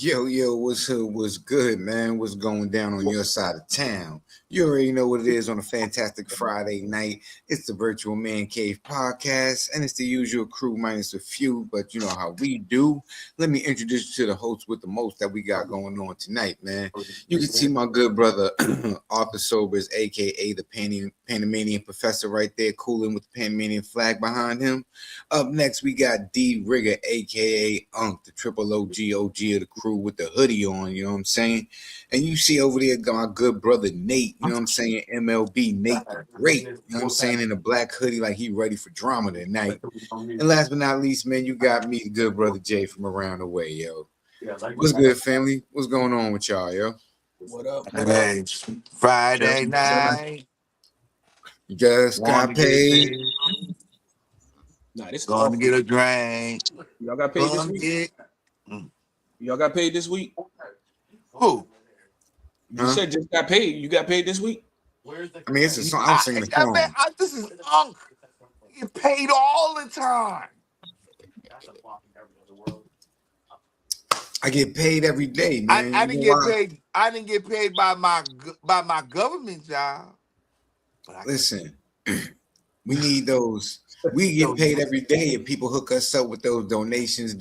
Yo, what's good, man? What's going down on your side of town? You already know what it is on a fantastic Friday night. It's the Virtual Man Cave podcast, and it's the usual crew minus a few, but you know how we do. Let me introduce you to the host with the most that we got going on tonight, man. You can see my good brother Arthur Sobers, aka the Panamanian professor, right there, cooling with the Panamanian flag behind him. Up next, we got D Rigger, aka Unk, the triple OG of the crew with the hoodie on, you know what I'm saying? And you see over there my good brother Nate, you know what I'm saying? MLB Nate the Great, you know what I'm saying? In a black hoodie, like he ready for drama tonight. And last but not least, man, you got me, the good brother Jay from around the way, yo. What's good, family? What's going on with y'all, yo? What up? Hey, Friday night. You just got paid. Nah, this Going to get a drink. y'all got paid this week. Y'all got paid this week. Who? You said just got paid. You got paid this week. I mean, it's a song. I'm singing the song. This is Unk. You get paid all the time. I get paid every day, man. I didn't get paid. I didn't get paid by my government job. Listen, we need those. We get paid every day, and people hook us up with those donations.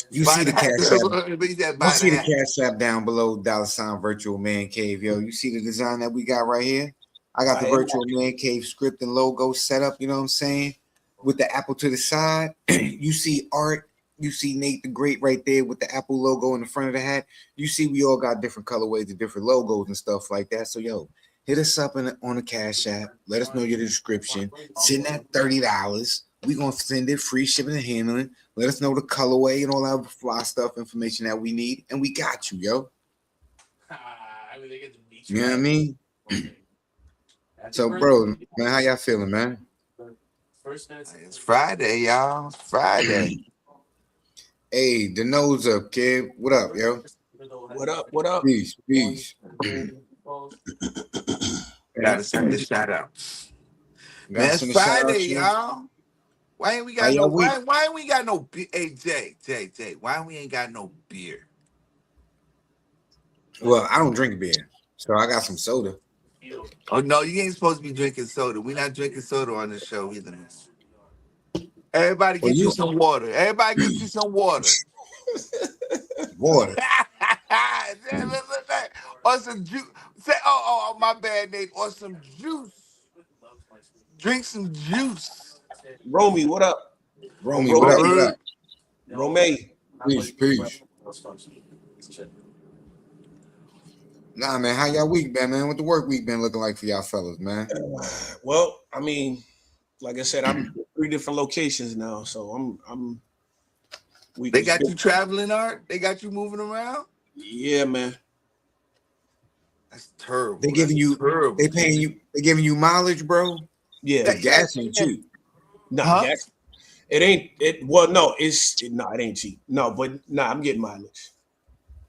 You see the cash app. You see the cash app down below, $ Virtual Man Cave, yo. You see the design that we got right here? I got the Virtual Man Cave script and logo set up, you know what I'm saying? With the apple to the side. You see Art. You see Nate the Great right there with the Apple logo in the front of the hat. You see we all got different colorways and different logos and stuff like that. So, yo, hit us up on the Cash App. Let us know your description. Send that $30. We're going to send it free shipping and handling. Let us know the colorway and all that fly stuff, information that we need. And we got you, yo. You know what I mean? So, bro, man, how y'all feeling, man? It's Friday, y'all. It's Friday. Hey, the nose up, kid. What up, yo? What up? What up? Peace. Gotta send the shout out. Man, it's Friday, y'all. Why ain't we got no? Why ain't we got no? Hey, Jay. Why we ain't got no beer? Well, I don't drink beer, so I got some soda. Oh no, you ain't supposed to be drinking soda. We're not drinking soda on the show either. Everybody get you some water. Everybody get you some water. Water. Or some juice. Say, oh, my bad, Nate. Or some juice. Drink some juice. Romy, what up? Romy, what up? Romay. Peace. Nah, man, how y'all week been, man? What the work week been looking like for y'all fellas, man? Well, I mean, like I said, I'm in 3 different locations now, so I'm. They got you traveling, Art? They got you moving around? Yeah, man. That's terrible. They giving you, terrible. They paying you, they giving you mileage, bro. Yeah, the gas ain't cheap. No, gas. It ain't. Well, no, it ain't cheap. No, but I'm getting mileage.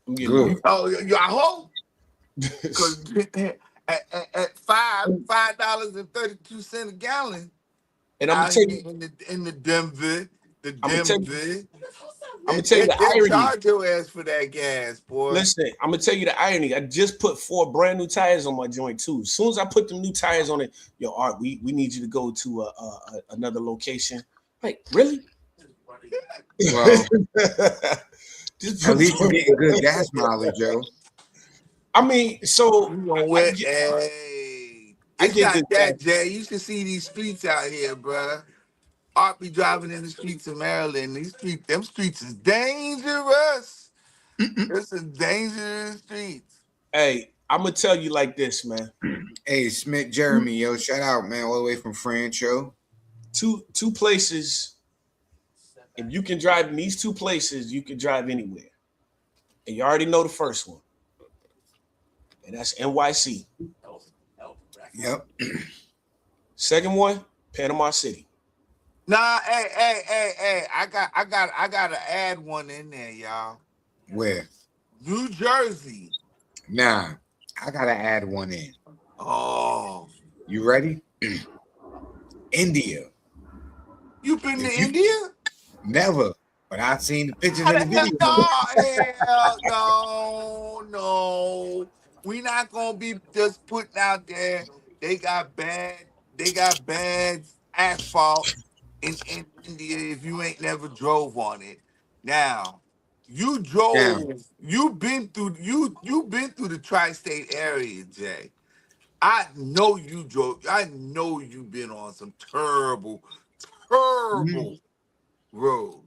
I'm getting good. Mileage. Oh, I hope. Because at $5.32 a gallon, and I'm gonna tell you in the Denver, I'm gonna tell you the irony. Charge your ass for that gas, boy. Listen, I'm gonna tell you the irony. I just put 4 brand new tires on my joint too. As soon as I put them new tires on it, yo, Art, we need you to go to another location. Like, really? Well, at least you're getting good gas mileage, yo. I mean, so I get that, Jay. You should see these streets out here, bro. Art be driving in the streets of Maryland. Them streets is dangerous. It's a dangerous streets. Hey, I'm gonna tell you like this, man. Hey, Smith Jeremy, yo, shout out, man, all the way from France, yo. Two places. If you can drive in these 2 places, you can drive anywhere. And you already know the first one. And that's NYC. Yep. Second one, Panama City. Nah, hey. I gotta add one in there, y'all. Where? New Jersey. Nah, I gotta add one in. Oh. You ready? India. You been to India? Never. But I seen the pictures and the Hell videos. no. We not gonna be just putting out there. They got bad asphalt in India if you ain't never drove on it. Now, you Now, drove, you've been through the tri-state area, Jay. I know you drove. I know you've been on some mhm. terrible roads.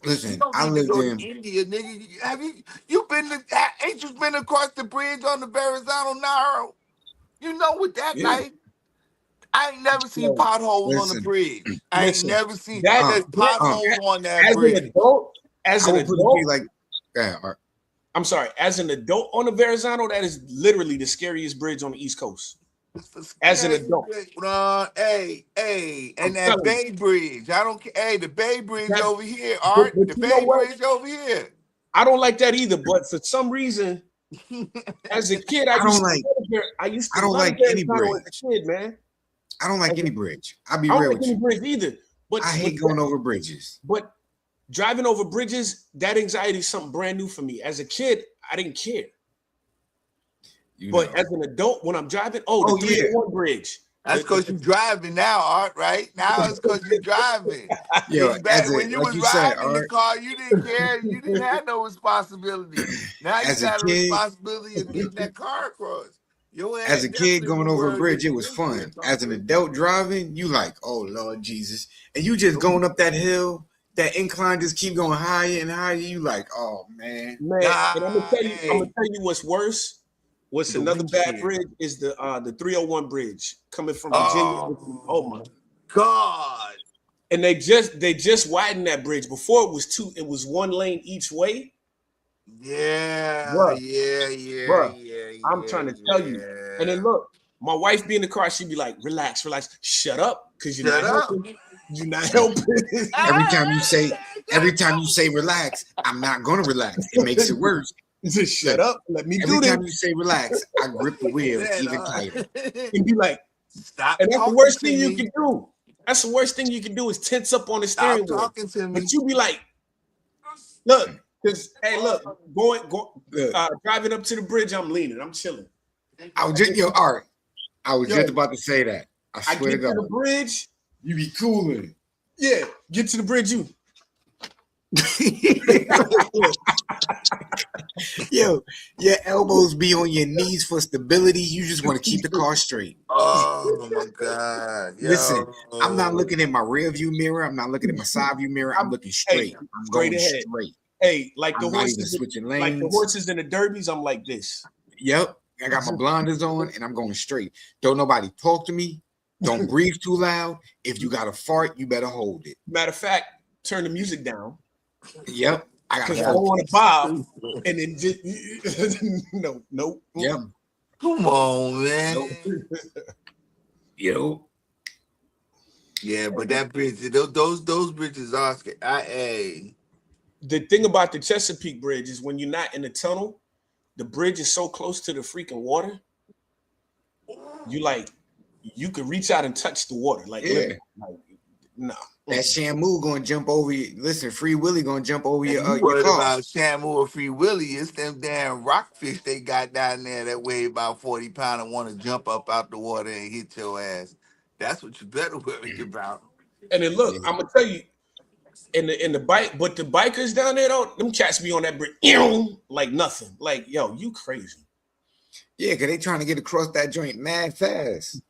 You Listen, don't I need to lived go to in. India, nigga. Have you been to ain't you been across the bridge on the Verrazano Narrow? You know what that Yeah. like? I ain't never seen Yo, potholes on the Listen, bridge. I ain't listen, never seen that uh, there's bridge, uh, potholes on that as an bridge. adult, as I an will put it to you adult, like, yeah, all right. I'm sorry, as an adult on the Verrazano, that is literally the scariest bridge on the East Coast. It's the As an scary adult, bridge. Hey, I'm and that telling you. Bay Bridge. I don't care. Hey, the Bay Bridge That, over here, Art. but The you know Bay what? Bridge over here. I don't like that either. But for some reason, as a kid, I don't like. I used to I don't love like any Verrazano as bridge. a kid, man. I don't like As a- any bridge. I'll be I don't real like with any you. bridge either. I But hate going over bridges. but driving over bridges, that anxiety is something brand new for me. As a kid, I didn't care. You But as know. an adult, when I'm driving, oh, the Oh yeah, 301 bridge. That's because you driving now, Art, right? Now it's because you driving. yo. Back As a when you like was you said, riding in the Art. car, you didn't care. You didn't have no responsibility. Now you As a got a kid, responsibility of getting that car across. Your as ass a kid definitely going was over a worried bridge, that it you was didn't care. fun. As an adult driving, you like, oh Lord Jesus, and you just going up that hill, that incline just keep going higher and higher. You like, oh man, Man, and Nah, I'm gonna hey, tell you what's worse. What's the another bad windshield. bridge is the 301 bridge coming from Virginia. Oh my! Oh God. And they just widened that bridge. Before it was one lane each way, Yeah, bruh, yeah, yeah, bruh. yeah, I'm yeah, trying to tell you. And yeah. then look, my wife be in the car. She'd be like, "Relax, relax, shut up, because you're Shut not up. helping. You're not helping." every time you say relax, I'm not gonna relax. It makes it worse. Just shut Look, up. Let me every do this. time you say relax, I grip the wheel Then, even tighter. And be like, stop and that's the talking worst to thing you me. can do. That's the worst thing you can do is tense up on the Stop steering wheel. talking to But me. you be like, look, because hey, look, Look, driving up to the bridge, I'm leaning, I'm chilling. I was I just get, yo, Art. I was just yo, about to say that. I I swear to get to the God, bridge. you be cooling. Yeah, get to the bridge. You Yo, your elbows be on your knees for stability. You just want to keep the car straight. Oh my God, Listen, I'm not yo. looking at my rear view mirror. I'm not looking at my side view mirror. I'm I'm looking hey, straight. I'm straight going ahead. straight. Hey, I'm not even switching like the lanes. horses in the derbies, I'm like this. Yep. I got my blinders on and I'm going straight. Don't nobody talk to me. Don't breathe too loud. If you got a fart, you better hold it. Matter of fact, turn the music down Yep. I gotta because I don't want to focus. bob and then just no. Yep. Come on, man. Nope. Yo. Yeah, but that bridge, those bridges are scary. Hey. The thing about the Chesapeake Bridge is when you're not in the tunnel, the bridge is so close to the freaking water. You could reach out and touch the water, like Yeah. literally. Like, no. That Shamu gonna jump over you. Listen, Free Willy gonna jump over And you your worried car. about Shamu or Free Willy? It's them damn rockfish they got down there that weigh about 40 pounds and want to jump up out the water and hit your ass. That's what you better worry about. And then look, I'm gonna tell you, in the bike, but the bikers down there though, them cats be on that bridge, like nothing. Like, yo, you crazy. Yeah, because they trying to get across that joint mad fast.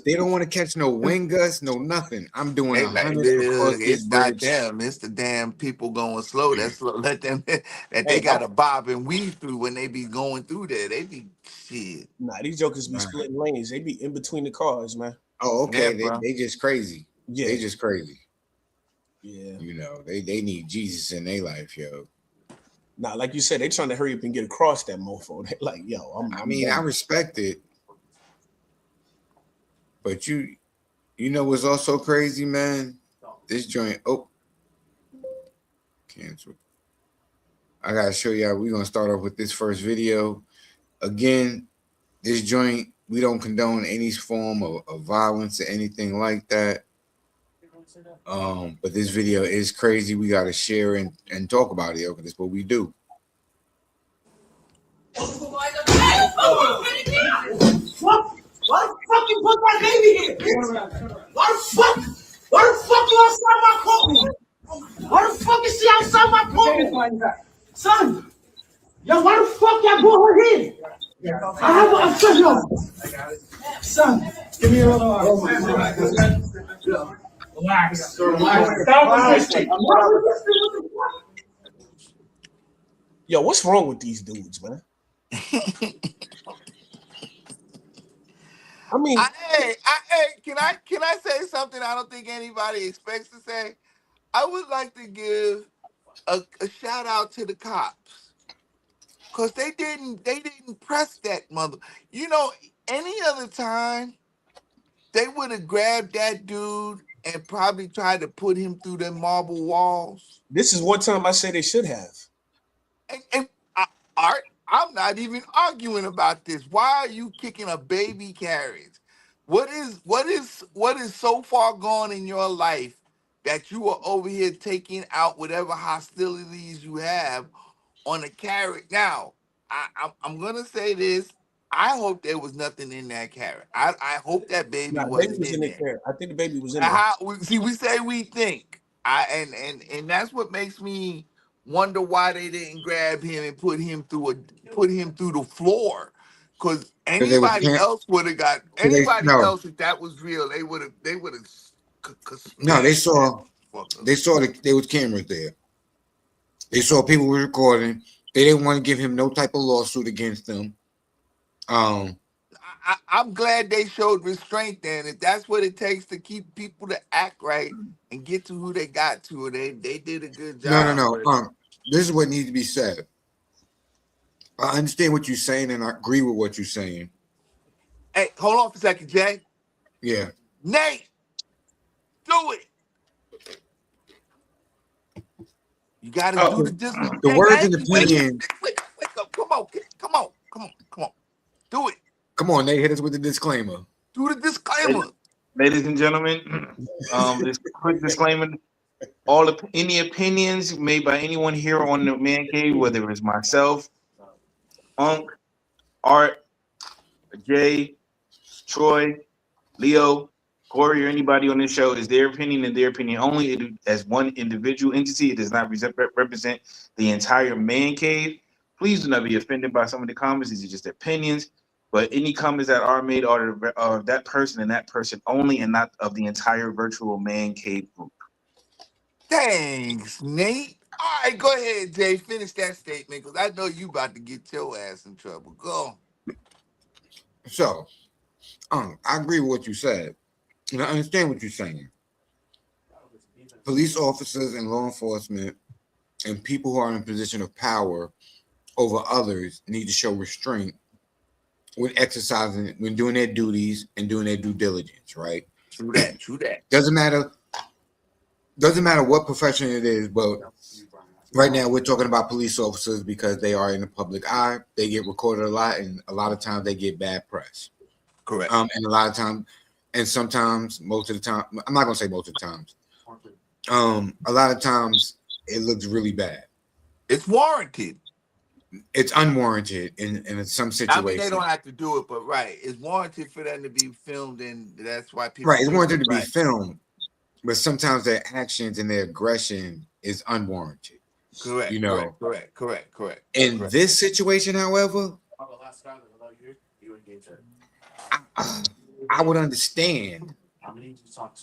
They don't want to catch no wind gusts, no nothing. I'm doing They like, 100 across look, this it's not bridge. them. It's the damn people going slow. That's let them that they Hey, got to bob and weave through when they be going through there. They be shit. nah, these jokers be Right. splitting lanes. They be in between the cars, man. Oh, Yeah, okay. bro. They just crazy. Yeah, They just crazy. yeah. You know, they need Jesus in their life, yo. Nah, like you said, they trying to hurry up and get across that mofo. They like, yo, I I'm mean, I done. respect it, but you know what's also crazy, man? This joint, oh, cancel. I gotta show y'all. We're gonna start off with this first video. Again, this joint, we don't condone any form of violence or anything like that. But this video is crazy. We gotta share and talk about it, yo, because that's what we do. What? Why the fuck you put that baby here? Why the fuck? Why the fuck you outside my courtroom? Why the fuck is she outside my courtroom? Son, yo, why the fuck y'all brought her here? I have a son, yo. Son, give me a little relax. Yo, what's wrong with these dudes, man? I mean, Can I say something I don't think anybody expects to say? I would like to give a shout out to the cops. Cause they didn't press that mother. You know, any other time they would have grabbed that dude and probably tried to put him through the marble walls. this is one time I say they should have. And Art, I'm not even arguing about this. Why are you kicking a baby carriage? What is so far gone in your life that you are over here taking out whatever hostilities you have on a carrot? Now, I'm gonna say this. I hope there was nothing in that carrot. I hope that baby Nah, the baby wasn't was in in there. there. I think the baby was in there. We say we think. And that's what makes me wonder why they didn't grab him and put him through the floor. Because They was anybody else would have got no, if that was real, they would have no, they saw fucker. there was cameras there. They saw people were recording. They didn't want to give him no type of lawsuit against them. I'm glad they showed restraint then. If that's what it takes to keep people to act right and get to who they got to, they did a good job. No. This is what needs to be said. I understand what you're saying, and I agree with what you're saying. Hey, hold on for a second, Jay. Yeah. Nate, do it. You got to do the discipline. The words and opinions. Wake up. Come on. Do it. Come on, Nate, hit us with the disclaimer. Do the disclaimer. Ladies and gentlemen, this quick disclaimer: any opinions made by anyone here on the Man Cave, whether it's myself, Unc, Art, Jay, Troy, Leo, Corey, or anybody on this show, is their opinion and their opinion only. As one individual entity, it does not represent the entire Man Cave. Please do not be offended by some of the comments. These are just opinions. But any comments that are made are of that person and that person only, and not of the entire virtual Man Cave group. Thanks, Nate. All right, go ahead, Jay. Finish that statement because I know you about to get your ass in trouble. Go. So, I agree with what you said. And I understand what you're saying. Police officers and law enforcement and people who are in a position of power over others need to show restraint when exercising, when doing their duties and doing their due diligence, right? True that. Doesn't matter what profession it is, but right now we're talking about police officers because they are in the public eye. They get recorded a lot, and a lot of times they get bad press. Correct. And a lot of times, and sometimes, most of the time, I'm not gonna say most of the times. A lot of times it looks really bad. It's warranted. It's unwarranted in some situations. I mean, they don't have to do it, but right, it's warranted for them to be filmed, and that's why people. Right, it's warranted to be filmed, but sometimes their actions and their aggression is unwarranted. Correct. You know. Correct. In this situation, however, I would understand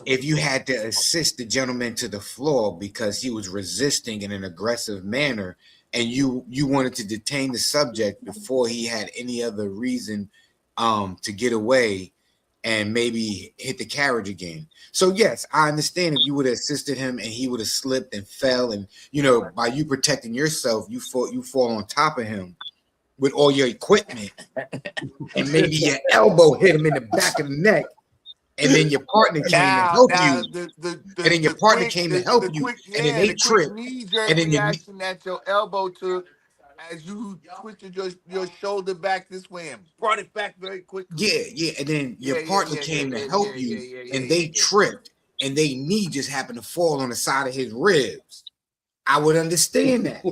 if you had to assist the gentleman to the floor because he was resisting in an aggressive manner, and you wanted to detain the subject before he had any other reason to get away and maybe hit the carriage again. So yes, I understand if you would have assisted him and he would have slipped and fell, and by you protecting yourself, you fall on top of him with all your equipment, and maybe your elbow hit him in the back of the neck. And then your partner came to help you. And then your partner came to help you. And then they tripped. And then reaction that your elbow took as you twisted your shoulder back this way and brought it back very quickly. Yeah. And then your partner came to help you, and they tripped. and they knee just happened to fall on the side of his ribs, I would understand that.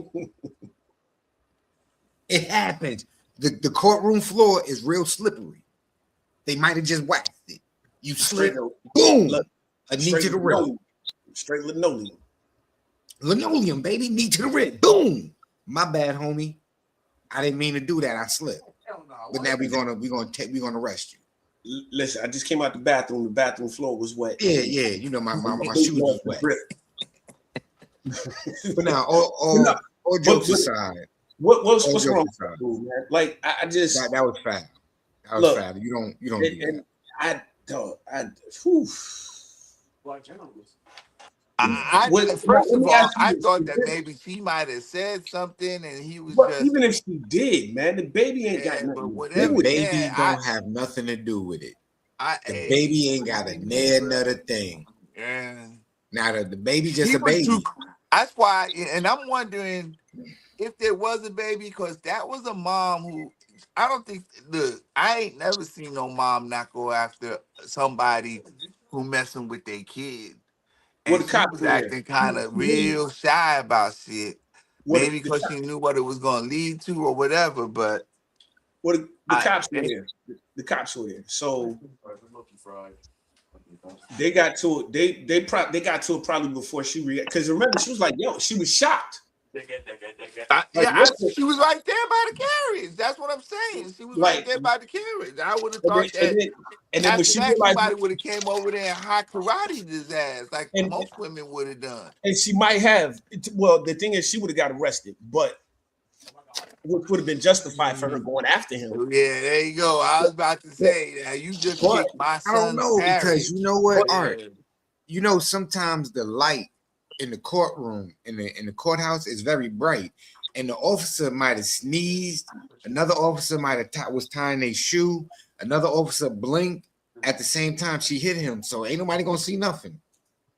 It happens. The courtroom floor is real slippery. They might have just waxed it. You slip, boom, a knee to the rib. Straight linoleum. Linoleum, baby, knee to the rib. Boom. My bad, homie. I didn't mean to do that. I slipped. But now we're gonna arrest you. Listen, I just came out the bathroom. The bathroom floor was wet. Yeah. You know my shoes was wet. But now, all jokes aside. What's wrong with you, man? Like I just that was foul. That was foul. You don't do that. I thought that maybe she might have said something, and he was just. Even if she did, man, the baby ain't got nothing. The baby don't have nothing to do with it. The baby ain't got another thing. Yeah. Now the baby just a baby. That's why, and I'm wondering if there was a baby, because that was a mom who I don't think. Look, I ain't never seen no mom not go after somebody who messing with their kid. And she was acting kind of real shy about shit. Maybe because she knew what it was going to lead to or whatever. But the cops were there. The cops were there. So they got to it. They got to it probably before she reacted. Because remember, she was like, "Yo," she was shocked. She was right there by the carriage. That's what I'm saying. She was right there by the carriage. I would have thought that. And then when she realized, somebody would have came over there and hot karate his ass, like most women would have done. And she might have. Well, the thing is, she would have got arrested, but which would have been justified for her going after him. Yeah, there you go. I was about to say that you just kicked my son. I don't know because you know what, Art. You know, sometimes the light in the courtroom, in the courthouse, is very bright, and the officer might have sneezed. Another officer might have was tying a shoe. Another officer blinked at the same time she hit him. So ain't nobody gonna see nothing.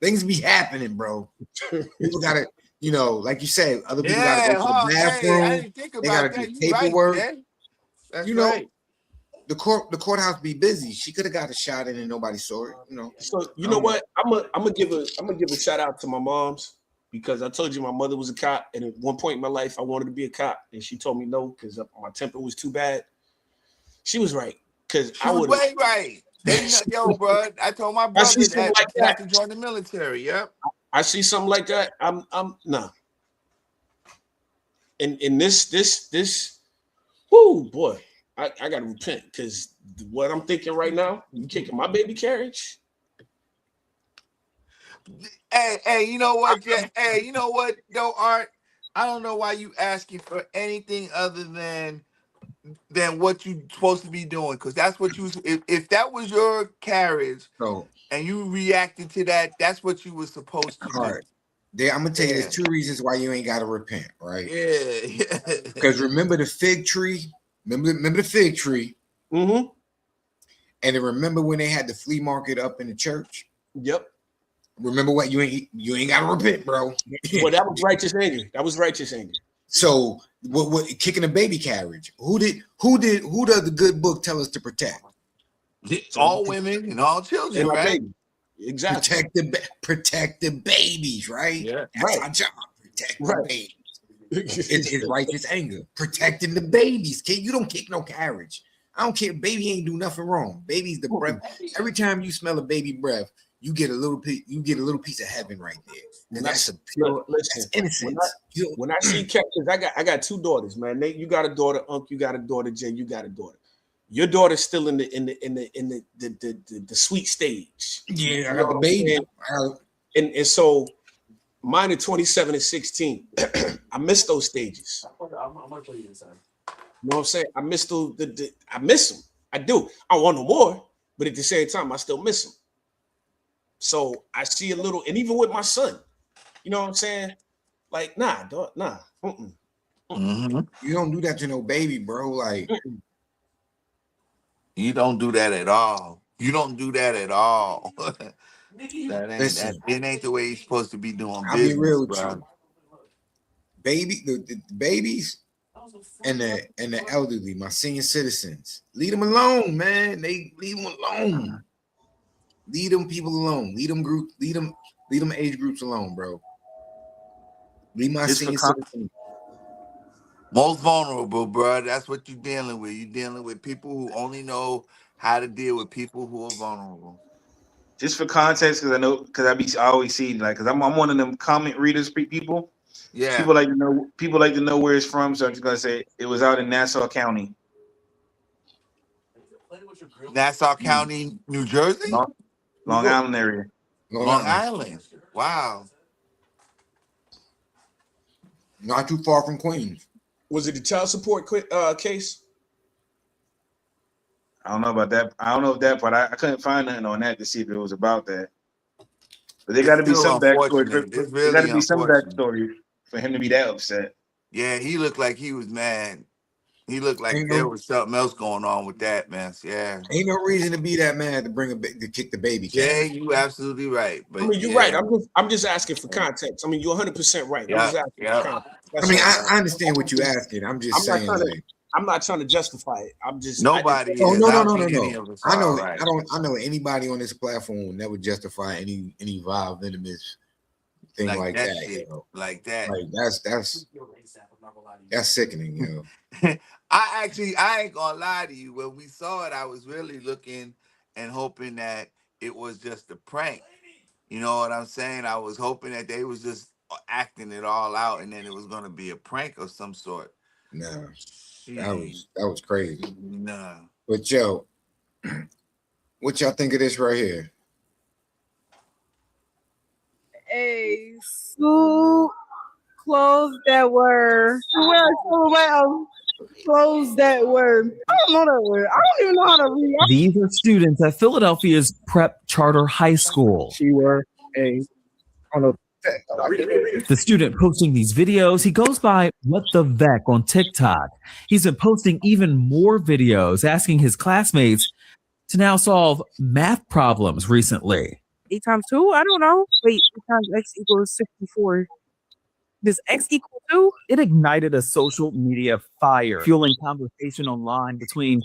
Things be happening, bro. People gotta, like you said, other people gotta go to the bathroom. I didn't think about they gotta that. do paperwork. Right, that's right. The courthouse be busy. She could have got a shot in and nobody saw it. So you know what? I'm gonna give a shout out to my moms, because I told you my mother was a cop, and at one point in my life I wanted to be a cop, and she told me no because my temper was too bad. She was right, because I would way right. Yo, bro, I told my brother that he had to join the military. Yep. I see something like that. I'm nah. And this, whoo boy. I gotta repent, because what I'm thinking right now, you kicking my baby carriage. Hey, you know what, Jay? Hey, you know what, though, Art? I don't know why you asking for anything other than what you supposed to be doing, because that's what you. If that was your carriage, and you reacted to that, that's what you were supposed to do. I'm gonna tell you, there's two reasons why you ain't gotta repent, right? Yeah. Because remember the fig tree. Remember the fig tree. Mm-hmm. And then remember when they had the flea market up in the church? Yep. Remember what? You ain't gotta repent, bro. Well, that was righteous anger. So what kicking a baby carriage? Who does the good book tell us to protect? All women and all children, and right? Baby. Exactly. Protect the babies, right? Yeah. That's our job. Protect the babies. It's righteous anger. Protecting the babies. Kid, you don't kick no carriage. I don't care. Baby ain't do nothing wrong. Baby's the breath. Every time you smell a baby breath, you get a little piece of heaven right there. And that's a pure that's innocence. When I see cats, I got two daughters, man. Nate, you got a daughter. Unc, you got a daughter. Jay, you got a daughter. Your daughter's still in the sweet stage. Yeah, I got the baby. And so mine are 27 and 16. I miss those stages. I'm gonna show you inside. You know what I'm saying? I miss those. I miss them. I do. I want no more, but at the same time, I still miss them. So I see a little, and even with my son, you know what I'm saying? Like, nah, dog, nah. Mm-hmm. You don't do that to no baby, bro. Like, you don't do that at all. You don't do that at all. It ain't the way you're supposed to be doing business. I'll be real with you. The babies and the elderly, my senior citizens, leave them alone, man. They leave them alone. Leave them people alone. Leave them age groups alone, bro. Leave my Just for senior con- citizen. Most vulnerable, bro. That's what you're dealing with. You're dealing with people who only know how to deal with people who are vulnerable. just for context, because I know, because I always see like, because I'm one of them comment readers people. Yeah. People like to know where it's from, so I'm just gonna say it was out in Nassau County, Nassau County, New Jersey? Long, Long Island area. Long Long Island. Island. Wow. Not too far from Queens. Was it the child support case? I don't know about that. I don't know if that part. I couldn't find nothing on that to see if it was about that. But there It's got to be still some backstory. unfortunate. It's There got really to be some unfortunate. backstory for him to be that upset. Yeah, he looked like he was mad. He looked like Ain't there no, was something else going on with that mess. Yeah. ain't no reason to be that mad to kick the baby Jay, can. you absolutely right. I But mean, you're right. yeah. I'm just asking for context. I mean, you're 100% right. I'm just Yeah. asking for Yeah. context. I That's mean, all. I understand what you're asking. I'm just I'm not saying, trying to. like, I'm not trying to justify it. I'm just. Nobody oh is. no, I no, don't no, no, think any no. of us I are, know, right? I know anybody on this platform will never justify any vile venomous thing like that. shit. You know? Like that. Like that's sickening, you know. I ain't gonna lie to you. When we saw it, I was really looking and hoping that it was just a prank. You know what I'm saying? I was hoping that they was just acting it all out, and then it was gonna be a prank of some sort. Nah, Shit. that was crazy. Nah. But yo, what y'all think of this right here? A school clothes that were clothes that were I don't know that word. I don't even know how to read. These are students at Philadelphia's Prep Charter High School. She were a on a The student posting these videos, he goes by What the Vec on TikTok. He's been posting even more videos asking his classmates to now solve math problems recently. 8 times 2? I don't know. Wait, 8 times x equals 64. Does x equal 2? It ignited a social media fire, fueling conversation online between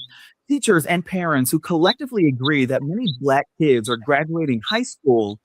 teachers and parents who collectively agree that many Black kids are graduating high school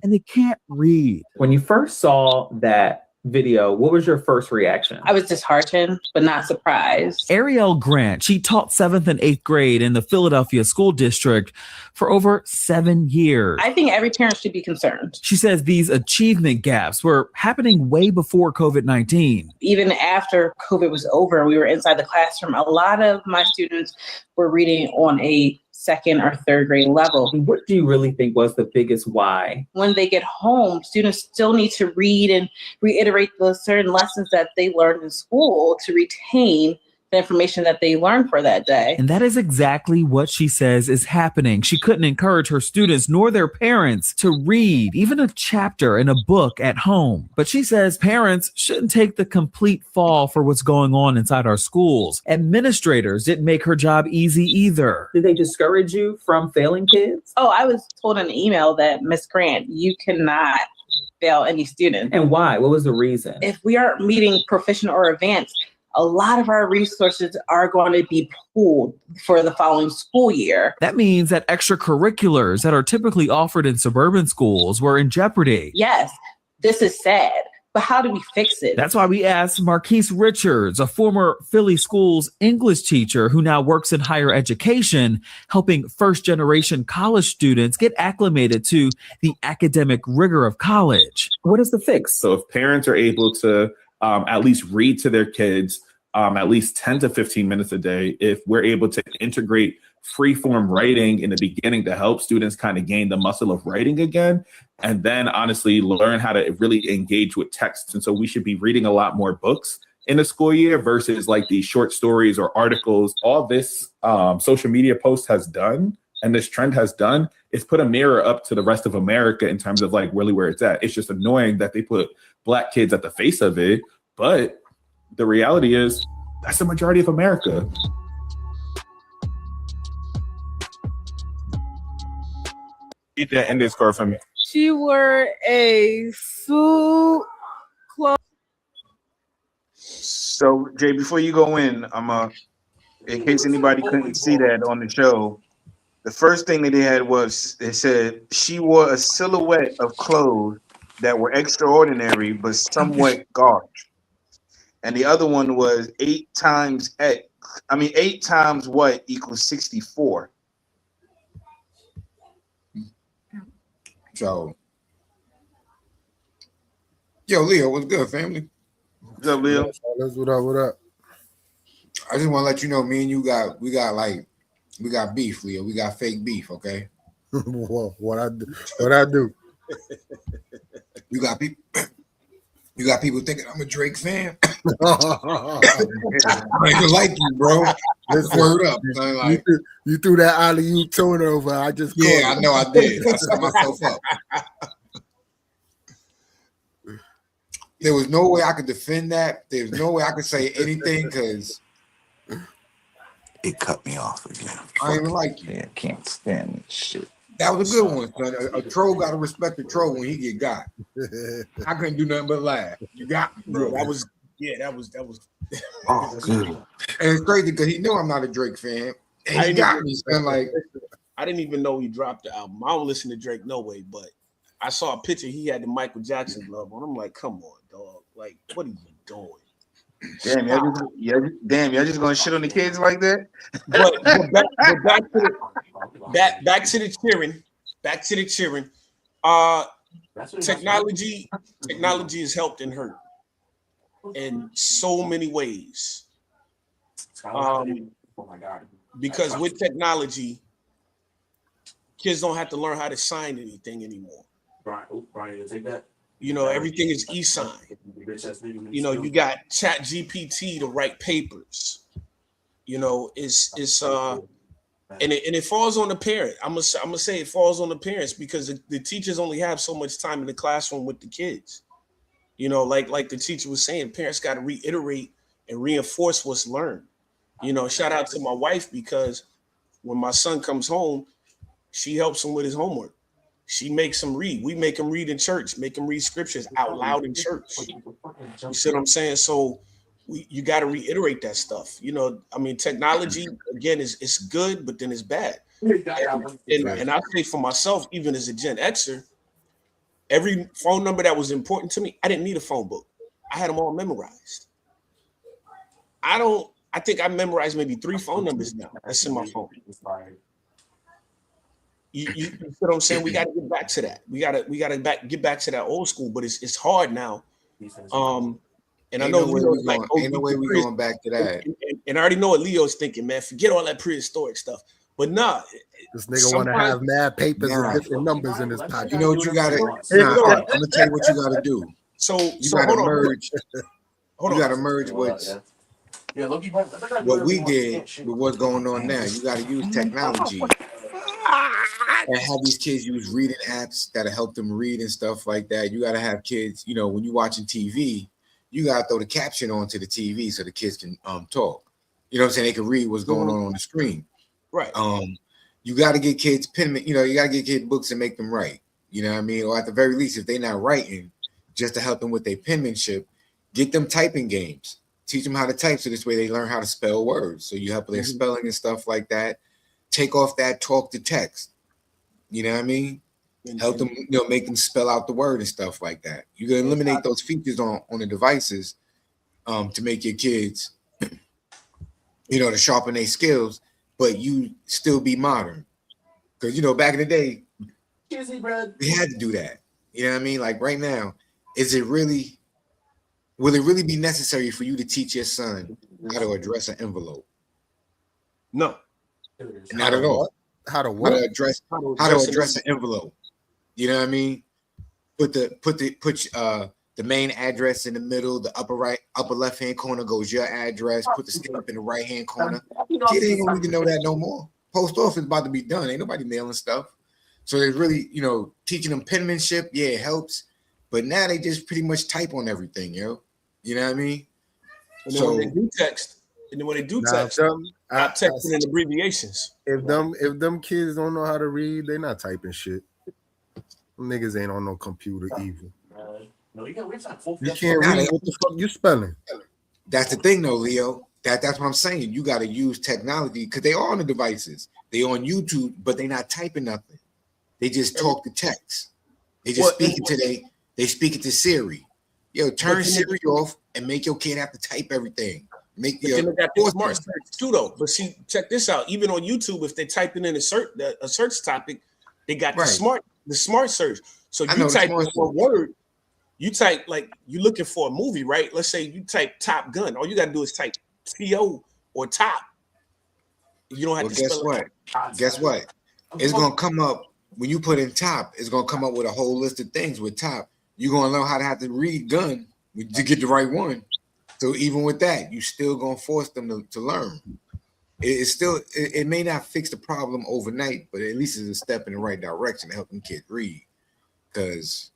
and they can't read. When you first saw that video, what was your first reaction? I was disheartened, but not surprised. Ariel Grant, she taught 7th and 8th grade in the Philadelphia School District for over 7 years. I think every parent should be concerned. She says these achievement gaps were happening way before COVID-19. Even after COVID was over and we were inside the classroom, a lot of my students were reading on a 2nd or 3rd grade level. What do you really think was the biggest why? When they get home, students still need to read and reiterate the certain lessons that they learned in school to retain the information that they learned for that day. And that is exactly what she says is happening. She couldn't encourage her students nor their parents to read even a chapter in a book at home. But she says parents shouldn't take the complete fall for what's going on inside our schools. Administrators didn't make her job easy either. Did they discourage you from failing kids? Oh, I was told in an email that, Miss Grant, you cannot fail any student. And why? What was the reason? If we aren't meeting proficient or advanced, a lot of our resources are going to be pooled for the following school year. That means that extracurriculars that are typically offered in suburban schools were in jeopardy. Yes, this is sad, but how do we fix it? That's why we asked Marquise Richards, a former Philly Schools English teacher who now works in higher education, helping first-generation college students get acclimated to the academic rigor of college. What is the fix? So if parents are able to at least read to their kids at least 10 to 15 minutes a day, if we're able to integrate free form writing in the beginning to help students kind of gain the muscle of writing again, and then honestly learn how to really engage with text. And so we should be reading a lot more books in the school year versus like these short stories or articles. All this social media post has done and this trend has done is put a mirror up to the rest of America in terms of like really where it's at. It's just annoying that they put Black kids at the face of it, but the reality is that's the majority of America. Get that in this car for me. She wore a suit clothes. So Jay, before you go in, in case anybody couldn't see that on the show, The first thing that they had was they said she wore a silhouette of clothes that were extraordinary but somewhat gauche. And the other one was 8 times what equals 64. So, yo, Leo, what's good, family? What's up, Leo? What up? What up? I just want to let you know, me and you got beef, Leo. We got fake beef, okay? What I do? You got people. You got people thinking I'm a Drake fan. I don't even like you, bro. Listen, Word up. Son, like, you threw that alley-oop turnover. I just yeah, I know I did. I set myself up. There was no way I could defend that. There's no way I could say anything because It cut me off again. I ain't even like you. Yeah, can't stand this shit. That was a good one, son. A troll gotta respect the troll when he get got. I couldn't do nothing but laugh. You got me, bro. That was. Oh, good. And it's crazy because he knew I'm not a Drake fan. And he got me, son. Like, I didn't even know he dropped the album. I don't listen to Drake no way, but I saw a picture. He had the Michael Jackson glove on. I'm like, come on, dog. Like, what are you doing? Damn, y'all just gonna shit on the kids like that? But back to the cheering. Back to the cheering. Technology has helped and hurt in so many ways. Because with technology, kids don't have to learn how to sign anything anymore. Brian, take that. You know, everything is e-sign. You know, you got Chat GPT to write papers. You know, and it falls on the parent. I'm gonna say it falls on the parents because the teachers only have so much time in the classroom with the kids. You know, like the teacher was saying, parents got to reiterate and reinforce what's learned. You know, shout out to my wife because when my son comes home, she helps him with his homework. She makes him read. We make him read in church, make him read scriptures out loud in church. You see what I'm saying? So you got to reiterate that stuff. You know, I mean, technology, again, it's good, but then it's bad. And I say for myself, even as a Gen Xer, every phone number that was important to me, I didn't need a phone book. I had them all memorized. I think I memorized maybe 3 phone numbers now. That's in my phone. You see what I'm saying? We got to get back to that. We got to get back to that old school, but it's hard now. And I know Leo's like, ain't no way we going back to that. And I already know what Leo's thinking, man. Forget all that prehistoric stuff. But nah, this nigga want to have mad papers and different numbers in his pocket. You know what you got to? I'm gonna tell you what you got to do. So got to merge. You got to merge what we did with what's going on now. You got to use technology and have these kids use reading apps that'll help them read and stuff like that. You got to have kids, you know, when you're watching TV, you got to throw the caption onto the TV so the kids can talk. You know what I'm saying? They can read what's going on the screen. Right. You got to get kids penmanship. You know, you got to get kids books and make them write. You know what I mean? Or at the very least, if they're not writing, just to help them with their penmanship, get them typing games. Teach them how to type so this way they learn how to spell words. So you help with their spelling and stuff like that. Take off that talk to text. You know what I mean? Help them, you know, make them spell out the word and stuff like that. You can eliminate those features on the devices to make your kids, you know, to sharpen their skills, but you still be modern. Because, you know, back in the day, we had to do that. You know what I mean? Like right now, will it really be necessary for you to teach your son how to address an envelope? No. Not at all. How to address an envelope. You know what I mean? Put the main address in the middle, the upper left hand corner goes your address, put the stamp in the right hand corner. Kid ain't gonna need to know that no more. Post office about to be done. Ain't nobody mailing stuff. So they really, you know, teaching them penmanship, yeah, it helps. But now they just pretty much type on everything, yo. You know what I mean? And then when they do text, stop texting in abbreviations. If them kids don't know how to read, they not typing shit. Them niggas ain't on no computer either. You can't read. What the fuck you spelling? That's the thing, though, Leo. That's what I'm saying. You got to use technology because they are on the devices. They on YouTube, but they not typing nothing. They just talk to text. They just speaking to they speaking to Siri. Yo, turn Siri off and make your kid have to type everything. Make But then they got the smart search too, though. But see, check this out. Even on YouTube, if they're typing in a search topic, they got the smart search. So you type one word. You type like you looking for a movie, right? Let's say you type Top Gun. All you got to do is type T-O or Top. You don't have to guess spell what? it. Guess what? It's gonna come up when you put in Top. It's gonna come up with a whole list of things with Top. You're gonna learn how to have to read gun to get the right one. So even with that, you still gonna force them to learn. It's still it may not fix the problem overnight, but at least it's a step in the right direction to help them kids read. Because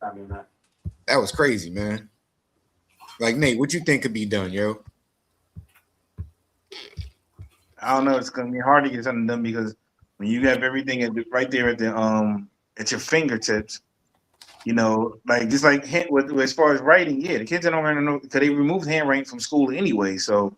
that was crazy, man. Like Nate, what you think could be done, yo? I don't know. It's gonna be hard to get something done because when you have everything right there at your fingertips, you know, like just like as far as writing, yeah, the kids don't know because they removed handwriting from school anyway. So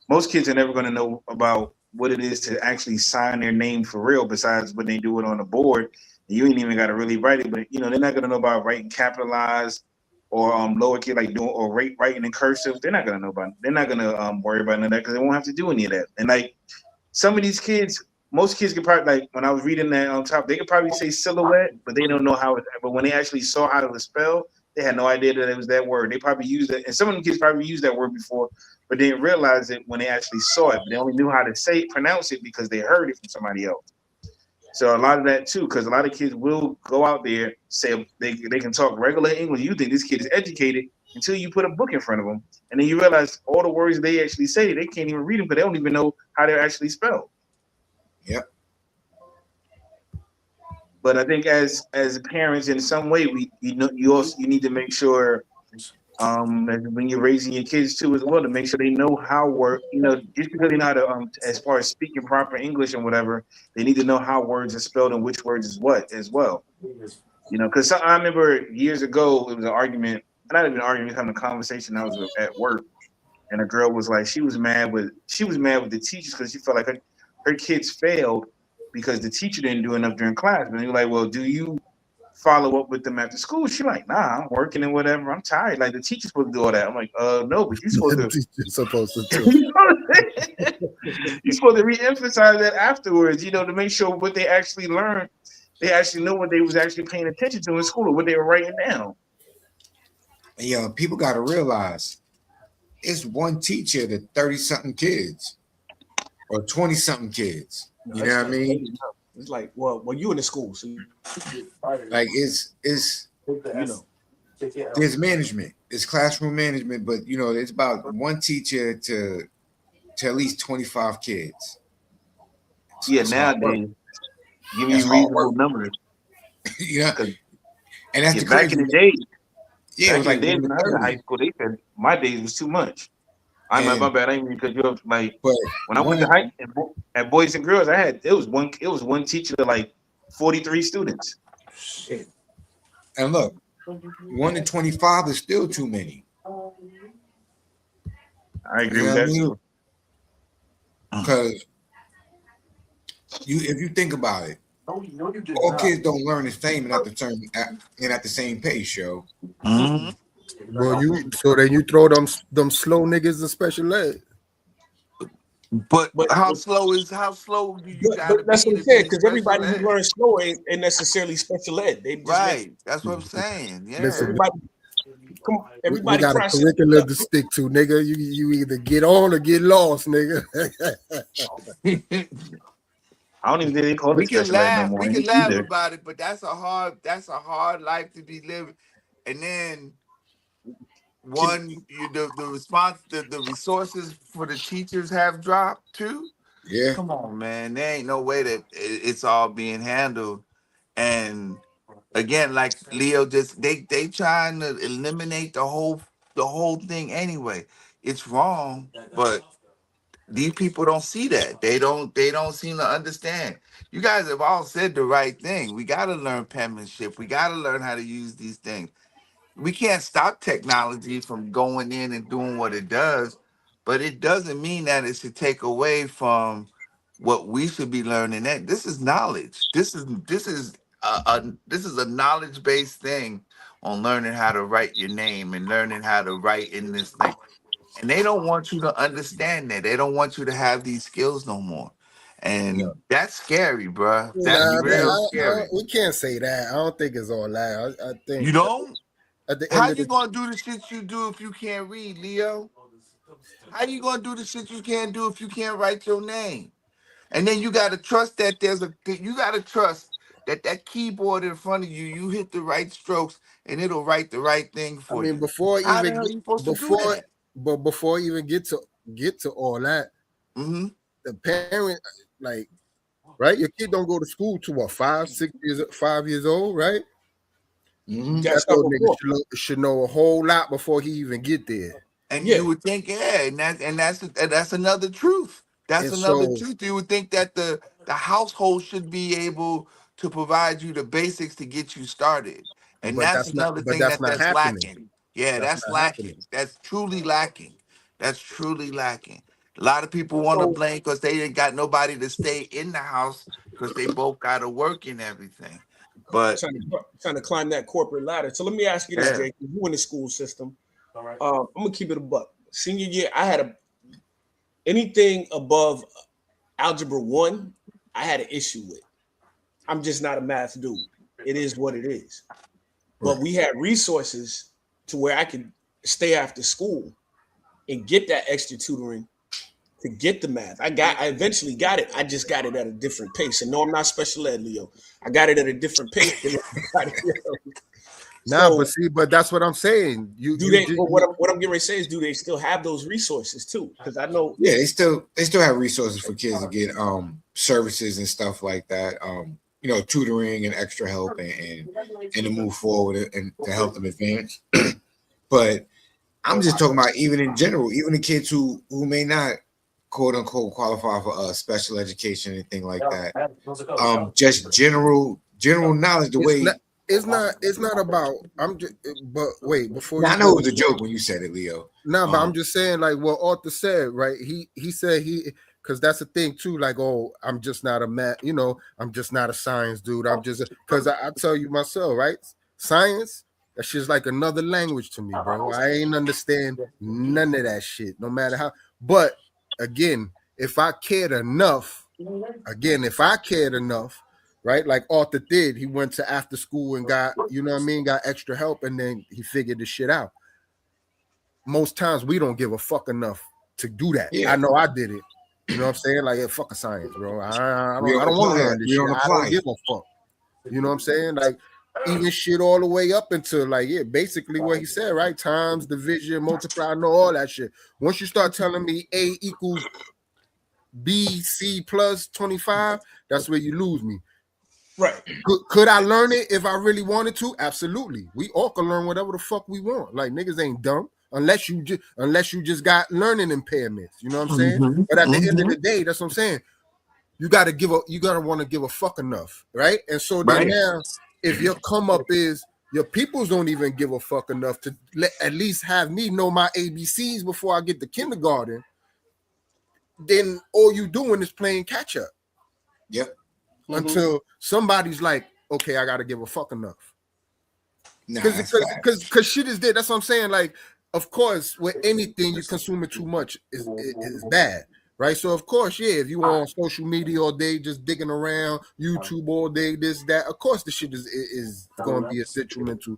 most kids are never going to know about what it is to actually sign their name for real. Besides when they do it on the board, you ain't even got to really write it. But you know, they're not going to know about writing capitalized or lowercase, like doing or writing in cursive. They're not going to know about. They're not going to worry about none of that because they won't have to do any of that. And like some of these kids, most kids could probably, like when I was reading that on top, they could probably say silhouette, but they don't know how it. But when they actually saw how it was spelled, they had no idea that it was that word. They probably used it, and some of them kids probably used that word before, but didn't realize it when they actually saw it. But they only knew how to pronounce it because they heard it from somebody else. So a lot of that too, because a lot of kids will go out there say they can talk regular English. You think this kid is educated until you put a book in front of them, and then you realize all the words they actually say they can't even read them because they don't even know how they're actually spelled. Yep. But I think as parents, in some way, you need to make sure that when you're raising your kids too as well, to make sure they know how just because they know how to as far as speaking proper English and whatever, they need to know how words are spelled and which words is what as well. You know, because I remember years ago it was an argument, not even an argument, kind of a conversation. I was at work, and a girl was like, she was mad with the teachers because she felt like her kids failed because the teacher didn't do enough during class. And they were like, well, do you follow up with them after school? She's like, nah, I'm working and whatever. I'm tired. Like the teacher's supposed to do all that. I'm like, no, but you're supposed to. You're supposed to re-emphasize that afterwards, you know, to make sure what they actually learned, they actually know what they was actually paying attention to in school or what they were writing down. Yeah, people got to realize it's one teacher to 30-something kids or 20-something kids. You know what I mean? It's like, well, you in the school, so like it's you know, there's management, it's classroom management, but you know, it's about one teacher to at least 25 kids. Yeah, nowadays, give me reasonable numbers. Yeah, and that's the back crazy in the day. Yeah, back it was like when I was in high school, they said my days was too much. I'm like, my bad. I didn't mean because you're like when I went to high at Boys and Girls, it was one teacher to like 43 students. Shit. And look, 1 to 25 is still too many. I agree with that too. Because if you think about it, all kids don't learn the same and at the same pace, yo. Mm-hmm. Well, so then you throw them slow niggas in special ed. But how slow do you gotta be? That's what I'm saying, because everybody who learns slow ain't necessarily special ed. They just that's what I'm saying. Yeah. Listen, everybody we got a curriculum to stick to, nigga. You either get on or get lost, nigga. I don't even think they call it special ed no more. We can laugh about it, but that's a hard life to be living. And then the resources for the teachers have dropped too. Yeah. Come on, man. There ain't no way that it's all being handled. And again, like Leo they trying to eliminate the whole thing anyway. It's wrong, but these people don't see that. They don't seem to understand. You guys have all said the right thing. We got to learn penmanship. We got to learn how to use these things. We can't stop technology from going in and doing what it does, but it doesn't mean that it should take away from what we should be learning. That this is knowledge. This is a knowledge based thing on learning how to write your name and learning how to write in this thing. And they don't want you to understand that. They don't want you to have these skills no more. And that's scary, bruh. That's Nah, real scary. we can't say that. I don't think it's all that. I think You don't? at the How end of you the gonna do the shit you do if you can't read, Leo? How you gonna do the shit you can't do if you can't write your name? And then you gotta trust that you gotta trust that that keyboard in front of you, you hit the right strokes and it'll write the right thing I for mean, you. How the hell are you supposed to do that? before even get to all that, Mm-hmm. the parent, like, right? Your kid don't go to school to what, 5 years old, right? Mhm. That little nigga should know a whole lot before he even get there. And you would think, yeah, and that's another truth. That's And another so, truth. You would think that the household should be able to provide you the basics to get you started. And but that's another thing that's not that's happening. lacking. Yeah, That's that's not happening. lacking. That's truly lacking. That's truly lacking. A lot of people want to So blame because they ain't got nobody to stay in the house because they both got to work and everything. But trying to climb that corporate ladder. So let me ask you this, yeah, Jake. You in the school system. I'm gonna keep it a buck. Senior year, I had anything above algebra 1, I had an issue with. I'm just not a math dude. It is what it is. But we had resources to where I could stay after school and get that extra tutoring to get the math. I eventually got it. I just got it at a different pace. And no, I'm not special ed, Leo. I got it at a different pace than everybody else. Nah, So, but that's what I'm saying. what I'm getting ready to say is, do they still have those resources too? Because I know, Yeah, they still have resources for kids to get services and stuff like that. Tutoring and extra help and to move forward and to help them advance. But I'm just talking about even in general, even the kids who may not quote unquote qualify for special education, anything like that. Just general knowledge. The way it's not about. I'm just. But wait, before I you know go, it was a joke when you said it, Leo. no, but I'm just saying, like what Arthur said, right? He said because that's the thing too. Like, oh, I'm just not a math. I'm just not a science dude. I'm just because I tell you myself, right? Science. That shit's like another language to me, bro. I ain't understand none of that shit, no matter how. But again, if I cared enough, right? Like Arthur did, he went to after school and got, got extra help, and then he figured the shit out. Most times we don't give a fuck enough to do that. Yeah. I know I did it. You know what I'm saying? Like, fucking science, bro. I don't want to learn this We shit. don't I apply don't give a fuck. You know what I'm saying? Like, even shit all the way up into basically what he said, right? Times, division, multiply, I know all that shit. Once you start telling me A equals B, C plus 25, that's where you lose me. right? Could I learn it if I really wanted to? Absolutely. We all can learn whatever the fuck we want. Like, niggas ain't dumb unless you just got learning impairments. You know what I'm saying? But at the end of the day, that's what I'm saying. You gotta want to give a fuck enough, right? And so then now, if your come up is your peoples don't even give a fuck enough to at least have me know my ABCs before I get to kindergarten, then all you doing is playing catch up. Yep. Until somebody's like, okay, I gotta give a fuck enough. Because shit is there. That's what I'm saying. Like, of course, with anything you consume it too much is bad. Right. So of course, yeah, if you on social media all day, just digging around, YouTube all day, this, that, of course the shit is gonna be a detrimental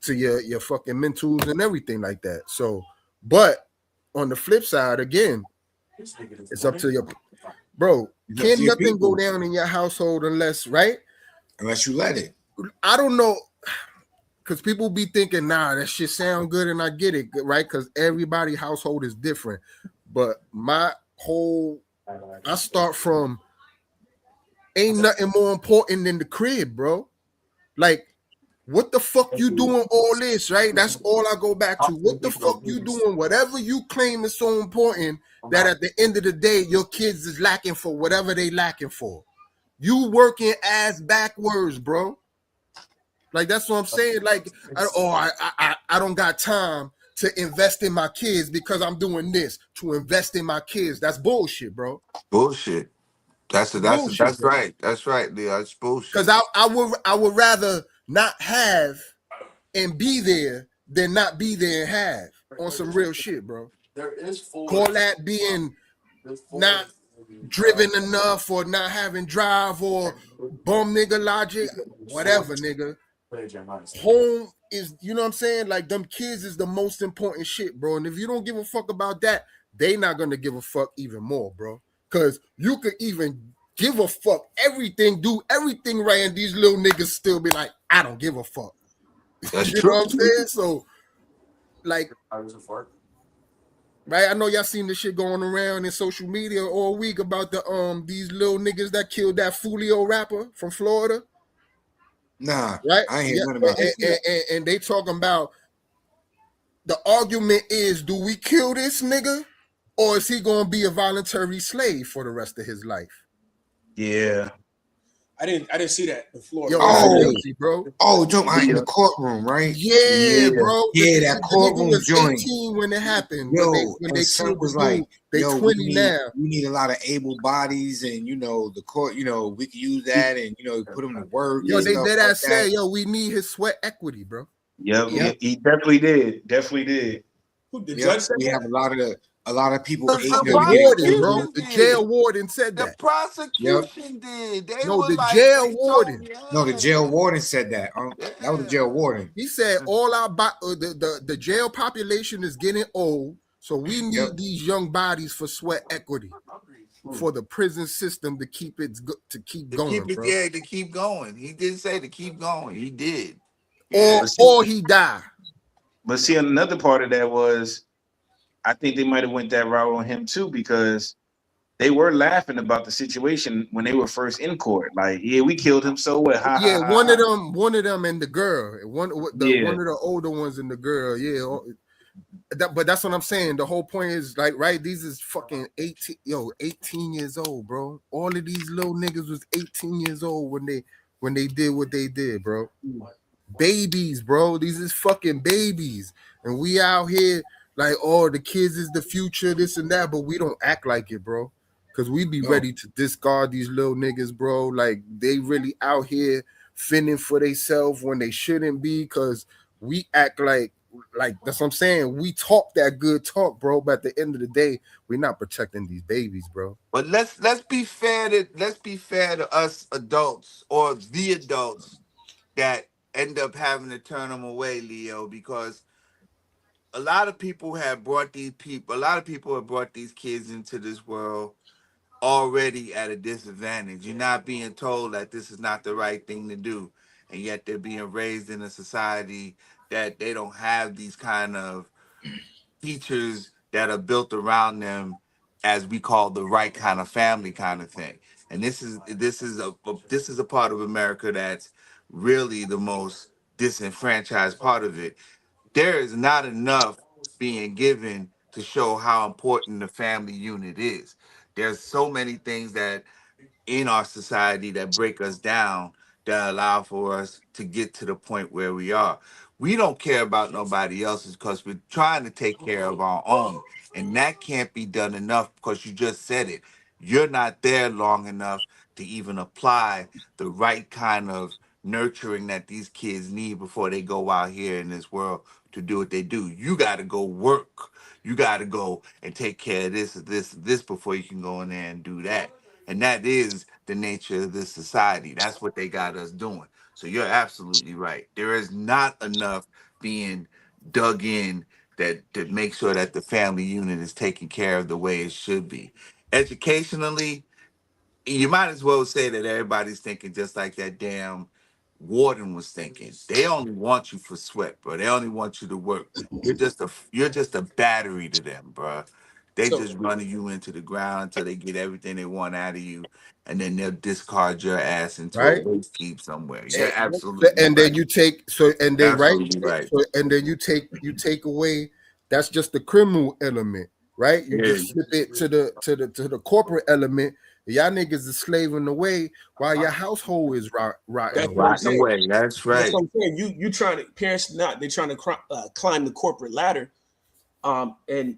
to your fucking mentals and everything like that. So, but on the flip side, again, it's up to your bro. Can't nothing go down in your household unless you let it. I don't know. Because people be thinking, nah, that shit sound good, and I get it, right? Because everybody's household is different. But I start from ain't nothing more important than the crib, bro. Like, what the fuck you doing all this, right? That's all I go back to. What the fuck you doing? Whatever you claim is so important that at the end of the day, your kids is lacking for whatever they lacking for. You working ass backwards, bro. Like, that's what I'm saying. Like, I don't got time to invest in my kids because I'm doing this to invest in my kids. That's bullshit, bro. Bullshit. That's Bullshit, bro. right. That's right, Leo. That's bullshit. Because I would rather not have and be there than not be there and have on some real shit, bro. Call that being not driven enough or not having drive or bum nigga logic, whatever, nigga. Home is, you know what I'm saying? Like, them kids is the most important shit, bro. And if you don't give a fuck about that, they not gonna give a fuck even more, bro. Because you could even give a fuck everything, do everything right, and these little niggas still be like, I don't give a fuck. That's you true. know what I'm saying? So, like, right? I know y'all seen this shit going around in social media all week about the these little niggas that killed that Fulio rapper from Florida. Nah, Right? I ain't hear nothing about that. And they talking about the argument is, do we kill this nigga or is he gonna be a voluntary slave for the rest of his life? Yeah. I didn't see that in Florida. Yo, it's crazy, bro. Oh, talking about in the courtroom, right? Yeah, bro. Yeah, the that nigga courtroom was joint. 18 when it happened. Yo, when they son killed was the like, dude. They yo, 20 now. We need a lot of able bodies, and you know, the court, you know, we can use that, and you know, put them to work. Yo, and they stuff did like that say, yo, we need his sweat equity, bro. Yep. He definitely did. Definitely did. Who the Yep, judge said we that? have a lot of people. The warden, bro. prosecution The did. jail warden said The that. prosecution did. They No, were the like, jail they warden. told, No, the jail warden said that. That was the jail warden. He said all our the jail population is getting old, so we need these young bodies for sweat equity for the prison system to keep it to keep going, bro. Yeah, to keep going. He did say to keep going. He did. Or he die. But see, another part of that was, I think they might have went that route on him too, because they were laughing about the situation when they were first in court. Like, yeah, we killed him, so what? Yeah, one of them and the girl, one of the older ones and the girl. Yeah, but that's what I'm saying. The whole point is, like, right? These is fucking 18 years old, bro. All of these little niggas was 18 years old when they did what they did, bro. Babies, bro. These is fucking babies, and we out here like, oh, the kids is the future, this and that, but we don't act like it, bro. Because we be ready to discard these little niggas, bro. Like, they really out here fending for themselves when they shouldn't be, because we act like that's what I'm saying. We talk that good talk, bro, but at the end of the day, we're not protecting these babies, bro. But let's be fair to us adults, or the adults that end up having to turn them away, Leo, because a lot of people have brought these kids into this world already at a disadvantage. You're not being told that this is not the right thing to do, and yet they're being raised in a society that they don't have these kind of features that are built around them, as we call the right kind of family kind of thing. And this is a part of America that's really the most disenfranchised part of it. There is not enough being given to show how important the family unit is. There's so many things that in our society that break us down, that allow for us to get to the point where we are. We don't care about nobody else's because we're trying to take care of our own. And that can't be done enough, because you just said it. You're not there long enough to even apply the right kind of nurturing that these kids need before they go out here in this world to do what they do. You got to go work. You got to go and take care of this before you can go in there and do that. And that is the nature of this society. That's what they got us doing. So you're absolutely right. There is not enough being dug in that to make sure that the family unit is taken care of the way it should be. Educationally, you might as well say that everybody's thinking just like that damn warden was thinking. They only want you for sweat, bro. They only want you to work. You're just a battery to them, bro. They just running you into the ground until they get everything they want out of you, and then they'll discard your ass into a waste heap somewhere. You're absolutely and then right. you take and then Absolutely right. So, and then you take away, that's just the criminal element, right? You just flip it to the corporate element. Y'all niggas is slaving away while your household is rotting away. That's right. That's what I'm saying. You trying to, parents not, they're trying to climb the corporate ladder, and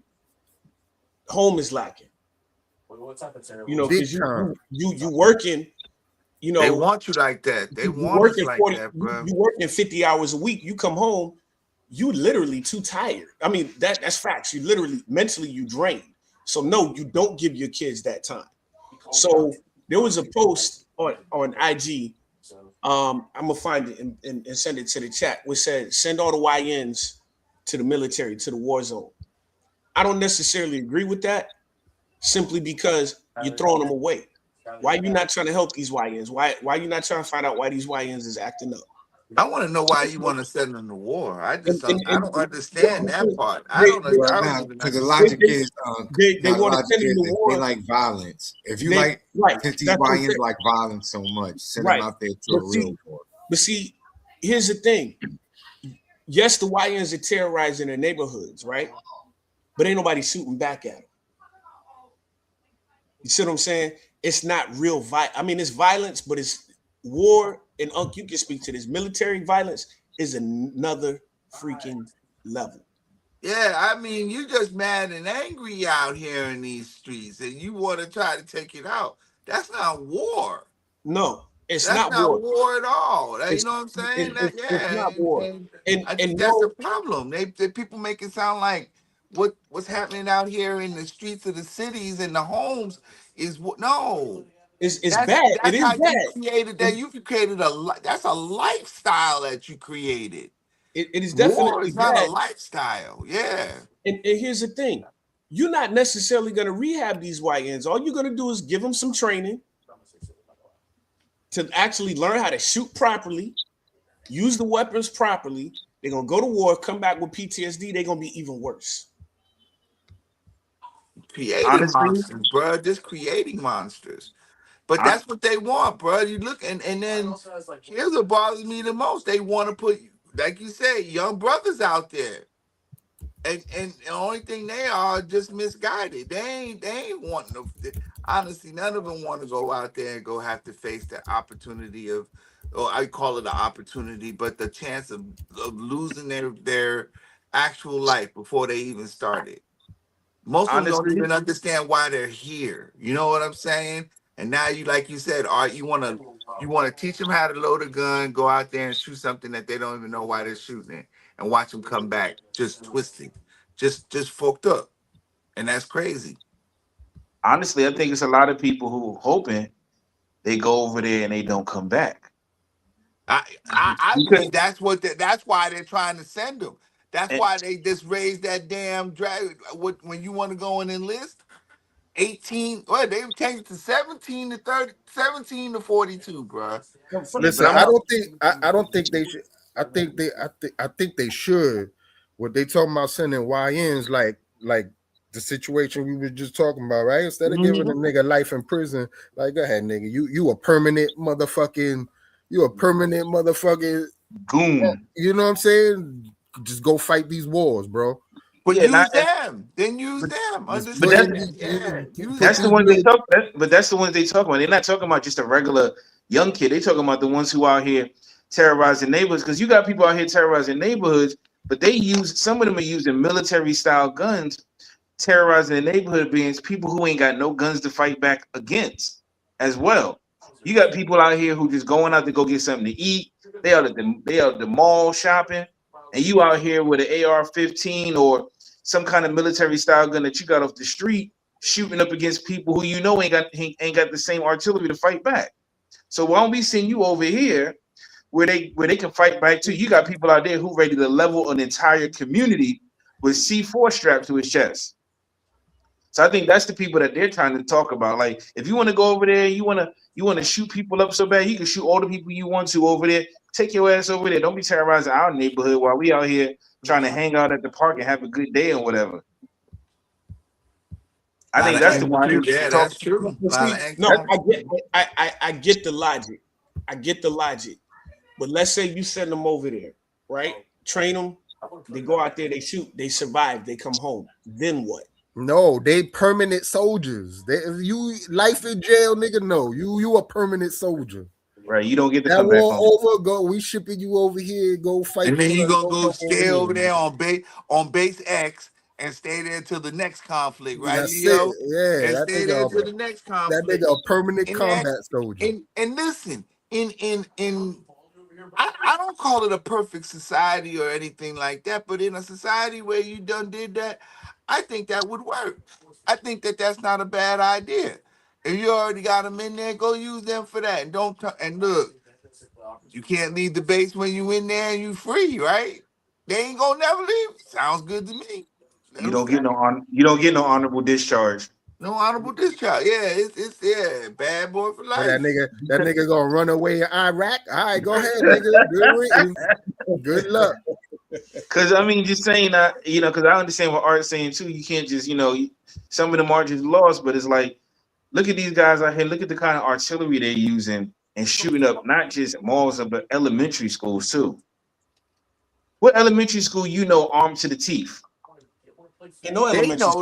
home is lacking. You know, because you working. You know, they want you like that. They you want us working like 40. that, bro. You working 50 hours a week. You come home, you literally too tired. I mean, that's facts. You literally mentally you drained. So no, you don't give your kids that time. So there was a post on IG. I'm gonna find it and send it to the chat, which said send all the YNs to the military, to the war zone. I don't necessarily agree with that, simply because you're throwing them away. Why are you not trying to help these YNs? Why are you not trying to find out why these YNs is acting up? I want to know why you want to send them to war. I just And, I don't understand that part. I they, don't Well, even now, because the understand. logic is, they want to send them to if war. they like violence. If you Right. since these That's what I'm YNs saying. like violence so much, send Right. them out there to a real war. But see, here's the thing. Yes, the YNs are terrorizing their neighborhoods, right? But ain't nobody shooting back at them. You see what I'm saying? It's not real violence. I mean, it's violence, but it's war. And you can speak to this. Military violence is another freaking level. Yeah, I mean, you just mad and angry out here in these streets, and you want to try to take it out. That's not war. No, it's That's not war. war at all. You It's, know what I'm saying? it's not war. And I think that's the problem. They people make it sound like what's happening out here in the streets of the cities and the homes is what no. It's bad. It is How bad. you created that. You've created that's a lifestyle that you created. It is War definitely is not bad. a lifestyle. Yeah. And here's the thing. You're not necessarily going to rehab these YNs. All you're going to do is give them some training to actually learn how to shoot properly, use the weapons properly. They're going to go to war, come back with PTSD. They're going to be even worse. Creating monsters, bro. Just creating monsters. But that's what they want, bro. You look and then here's what bothers me the most. They want to put, like you said, young brothers out there. And the only thing they are just misguided. They ain't wanting to, honestly, none of them want to go out there and go have to face the opportunity of, or I call it an opportunity, but the chance of losing their actual life before they even started. Most of them don't even understand why they're here. You know what I'm saying? And now you, like you said, Art, you want to teach them how to load a gun, go out there and shoot something that they don't even know why they're shooting it, and watch them come back just twisting, just fucked up, and that's crazy. Honestly, I think it's a lot of people who hoping they go over there and they don't come back. I believe that's why they're trying to send them. That's why they just raised that damn drag. When you want to go and enlist, 18. Well, they changed it to 17 to 30, 17 to 42, bro. Listen, I don't think they should. I think they should. What they talking about sending YNs like the situation we were just talking about, right? Instead of giving a nigga life in prison, like go ahead, nigga, you a permanent motherfucking goon. You know what I'm saying? Just go fight these wars, bro. But use them. Then use them. But that's the ones they talk. But that's the ones they talk about. They're not talking about just a regular young kid. They talking about the ones who out here terrorizing neighborhoods. Because you got people out here terrorizing neighborhoods, but some of them are using military style guns, terrorizing the neighborhood beings, people who ain't got no guns to fight back against as well. You got people out here who just going out to go get something to eat. They are at the mall shopping, and you out here with an AR-15 or some kind of military style gun that you got off the street, shooting up against people who you know ain't got the same artillery to fight back. So why don't we send you over here where they can fight back too? You got people out there who ready to level an entire community with C4 strapped to his chest. So I think that's the people that they're trying to talk about. Like, if you want to go over there, you want to shoot people up so bad, you can shoot all the people you want to over there. Take your ass over there. Don't be terrorizing our neighborhood while we out here trying to hang out at the park and have a good day or whatever. I think that's the one. Yeah, that's true. No, I get the logic. I get the logic. But let's say you send them over there, right? Train them. They go out there, they shoot, they survive, they come home. Then what? No, they permanent soldiers. You life in jail, nigga. No, you a permanent soldier. Right, you don't get to that come back war home. over. Go, we shipping you over here. Go fight. And then you gonna go stay over there on base X and stay there till the next conflict, right, That's it. Leo? Yeah, And that stay there nigga, till the next that conflict. nigga a permanent And combat soldier. and listen, I don't call it a perfect society or anything like that, but in a society where you done did that, I think that would work. I think that that's not a bad idea. If you already got them in there, go use them for that. And don't and look, you can't leave the base when you in there and you free, right? They ain't gonna never leave. Sounds good to me. Let You them don't get stay. no honorable discharge. No honorable discharge. Yeah, it's yeah, bad boy for But life. that nigga gonna run away in Iraq. All right, go ahead, nigga. Good riddance. Good luck. Because I mean, just saying that, because I understand what Art's saying too. You can't just, some of the margins lost, but it's like, look at these guys out here. Look at the kind of artillery they're using and shooting up not just malls, but elementary schools too. What elementary school armed to the teeth? They know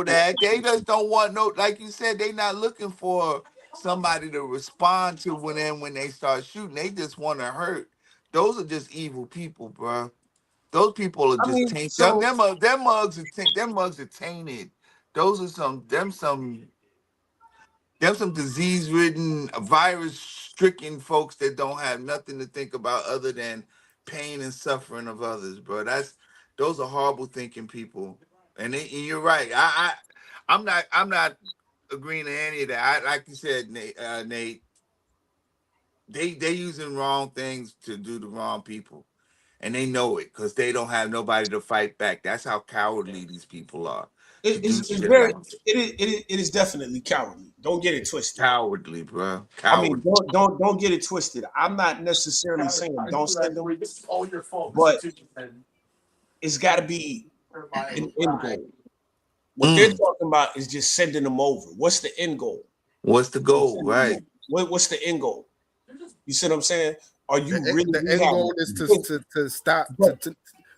that. They just don't want no, like you said, they not looking for somebody to respond to when they start shooting. They just want to hurt. Those are just evil people, bro. Those people are I just mean, tainted. so Them mugs are tainted. Those are some disease-ridden, virus-stricken folks that don't have nothing to think about other than pain and suffering of others, bro. Those are horrible thinking people. And you're right. I'm not agreeing to any of that. Like you said, Nate, they using wrong things to do the wrong people. And they know it because they don't have nobody to fight back. That's how cowardly these people are. it's very it is definitely cowardly. Don't get it twisted. Cowardly, bro. I mean, don't get it twisted. I'm not necessarily saying don't send them, but it's got to be an end goal. What they're talking about is just sending them over. What's the end goal? What's the goal, right? What's the end goal? You see what I'm saying? Are you really the end goal is to stop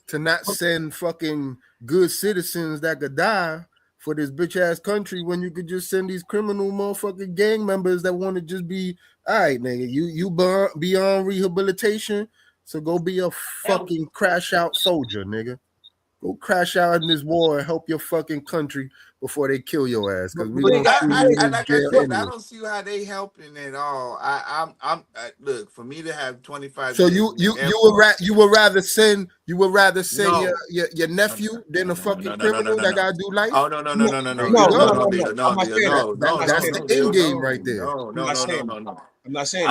to not send fucking good citizens that could die for this bitch ass country when you could just send these criminal motherfucking gang members that want to just be all right, nigga. You beyond rehabilitation, so go be a fucking crash out soldier, nigga. Go crash out in this war and help your fucking country before they kill your ass. Because we don't I don't see how they helping at all. Look, for me to have 25. So you would rather send your nephew than a fucking criminal that gotta do life? Oh no. That's the end game right there. No. I'm not saying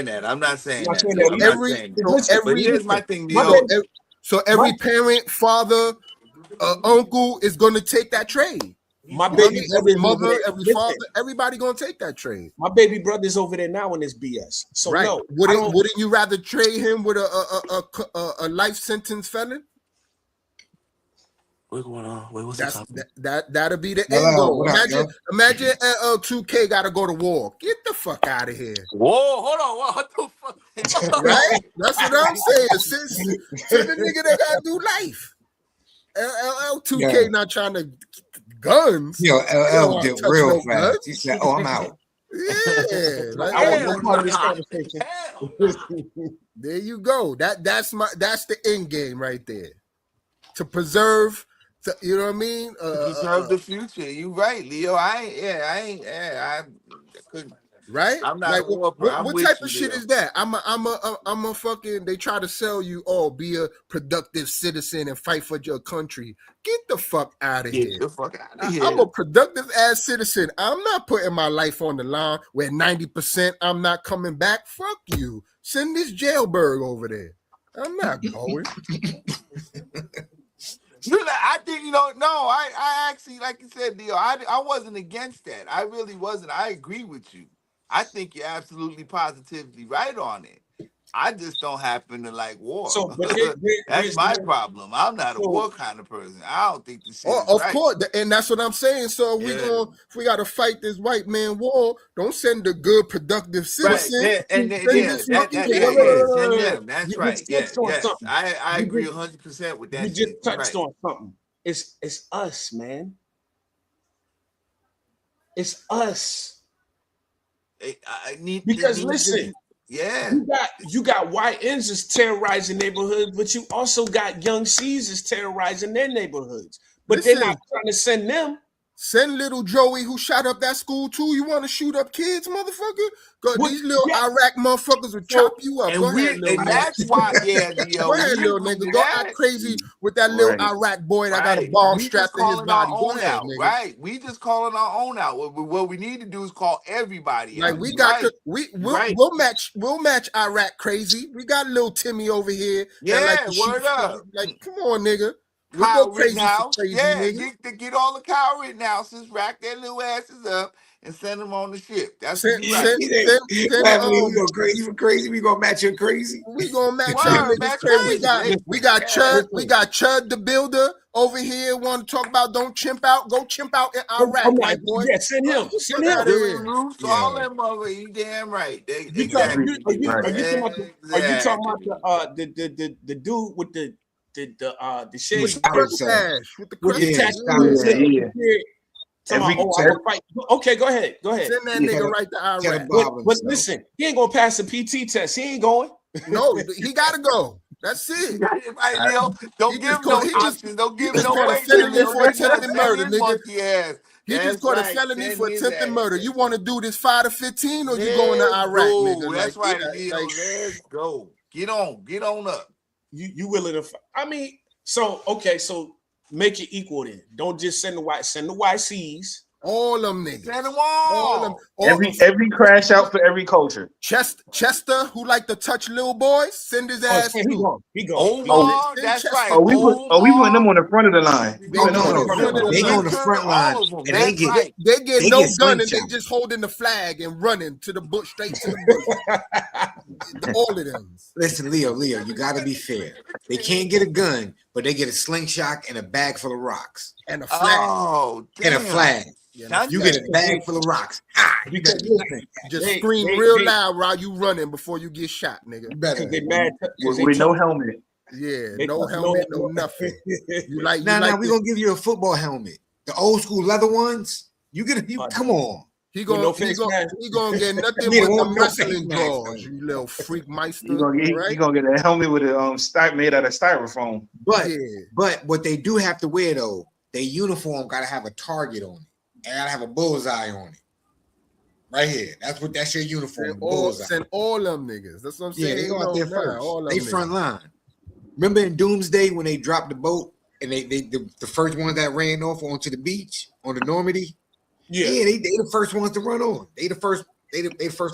that. But here's my thing, So every parent, father, uncle is gonna take that trade. My baby, every mother, every father, everybody gonna take that trade. My baby brother's over there now in this BS. So right. No, wouldn't you rather trade him with a life sentence felon? What's going on? Wait, what's that'll be the end goal. Imagine 2K gotta go to war. Get the fuck out of here. Whoa, hold on. What the fuck? Right? That's what I'm saying. Send the nigga that gotta do life. LL2K not trying to guns. Yo, LL did real fast. He said, "Oh, I'm out." Yeah, I was part of this conversation. There you go. That's the end game right there. To preserve, you know what I mean? Preserve the future. You right, Leo. I couldn't. Right? I'm not. Like, what type of shit is that? I'm a fucking. They try to sell you. Oh, be a productive citizen and fight for your country. Get the fuck out of here. Get the fuck out of here. I'm a productive ass citizen. I'm not putting my life on the line where 90% I'm not coming back. Fuck you. Send this jailbird over there. I'm not going. I think I actually, like you said, Leo, I wasn't against that. I really wasn't. I agree with you. I think you're absolutely positively right on it. I just don't happen to like war. So, that's my problem. I'm not a war kind of person. I don't think this shit is of right. course, and that's what I'm saying. So if we got to fight this white man war, don't send the good, productive citizen. That's right. Yes. I agree 100% with that. You just touched on something. It's us, man. It's us. Because listen, you got YNs terrorizing neighborhoods, but you also got young C's terrorizing their neighborhoods. But Listen, they're not trying to send them. Send little Joey who shot up that school too. You want to shoot up kids, motherfucker? Go, these little Iraq motherfuckers will chop you up. Go ahead, little and nigga. that's why, Dio, Go ahead, little nigga. Go act crazy with that little Iraq boy that got a bomb strapped to his body. Go ahead, nigga. Right? We just calling our own out. What we need to do is call everybody like out. we got we'll match Iraq crazy. We got little Timmy over here. Yeah, like word up. Like, come on, nigga. We Kyle go crazy for crazy, nigga. get all the Kyle Rittenhouses, rack their little asses up, and send them on the ship. That's what you we go crazy for crazy. We gonna match your crazy. We gonna match your niggas crazy. We got Chud. We got Chud the Builder over here. Want to talk about don't chimp out? Go chimp out in Iraq, white boy. Yeah, send him. Send him. All them over. You damn right. Are you talking about the dude with the shade with the Okay, go ahead. Send that nigga right to Iraq. But listen, he ain't gonna pass the PT test. He ain't going. No, he gotta go. That's it. Don't give no options. Don't give no felony for attempted murder, nigga. Yes. He just caught a felony for attempted murder. You want to do this 5 to 15 or you going to Iraq, nigga? That's right, Leo. Let's go. Get on up. You willing to? I mean, so make it equal then. Don't just send the YCs. All them niggas. Send them all. Every crash out for every culture. Chester, who like to touch little boys, send his ass. He gone. Omar, that's right. We putting them on the front of the line. They go on the front line, and they get no gun, and they just holding the flag and running to the bush, straight to the bush. All of them. Listen, Leo, you got to be fair. They can't get a gun, but they get a slingshot and a bag full of rocks and a flag. Oh, and a flag. You get a bag full of rocks. You got just scream real loud while you running before you get shot, nigga. They mad with no helmet. Yeah, no helmet, no nothing. We gonna give you a football helmet. The old school leather ones. Come on. He gonna get nothing but the wrestling drawers, you little freak meister. You gonna get a helmet with a made out of styrofoam. But what they do have to wear though, their uniform gotta have a target on it. I gotta have a bullseye on it. Right here. That's your uniform. Send all them niggas. That's what I'm saying. Yeah, they go out there first. They front line. Remember in Doomsday when they dropped the boat and the first ones that ran off onto the beach on the Normandy? Yeah, they the first ones to run on. They the first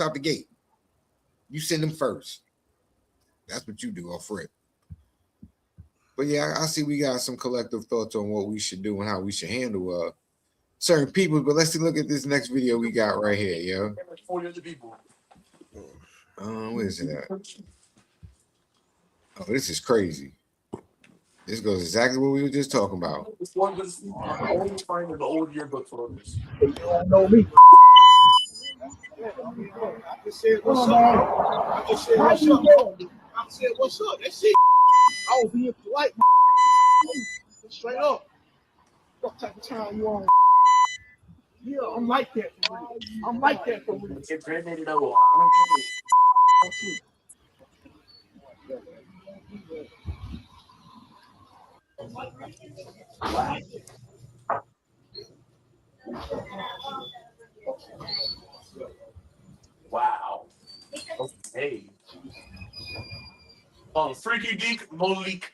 out the gate. You send them first. That's what you do off rip. But yeah, I see we got some collective thoughts on what we should do and how we should handle certain people, but let's look at this next video we got right here, yo. 400 people. Where is it at? Oh, this is crazy. This goes exactly what we were just talking about. This one was only find the old yearbook photos. You don't know me. I just said what's up. What's up? That shit. I was being polite. Straight up. What type of time you on? Yeah, I'm like that for real. I'm like that for real. Get ready to go. Wow. Okay. Freaky Geek Malik.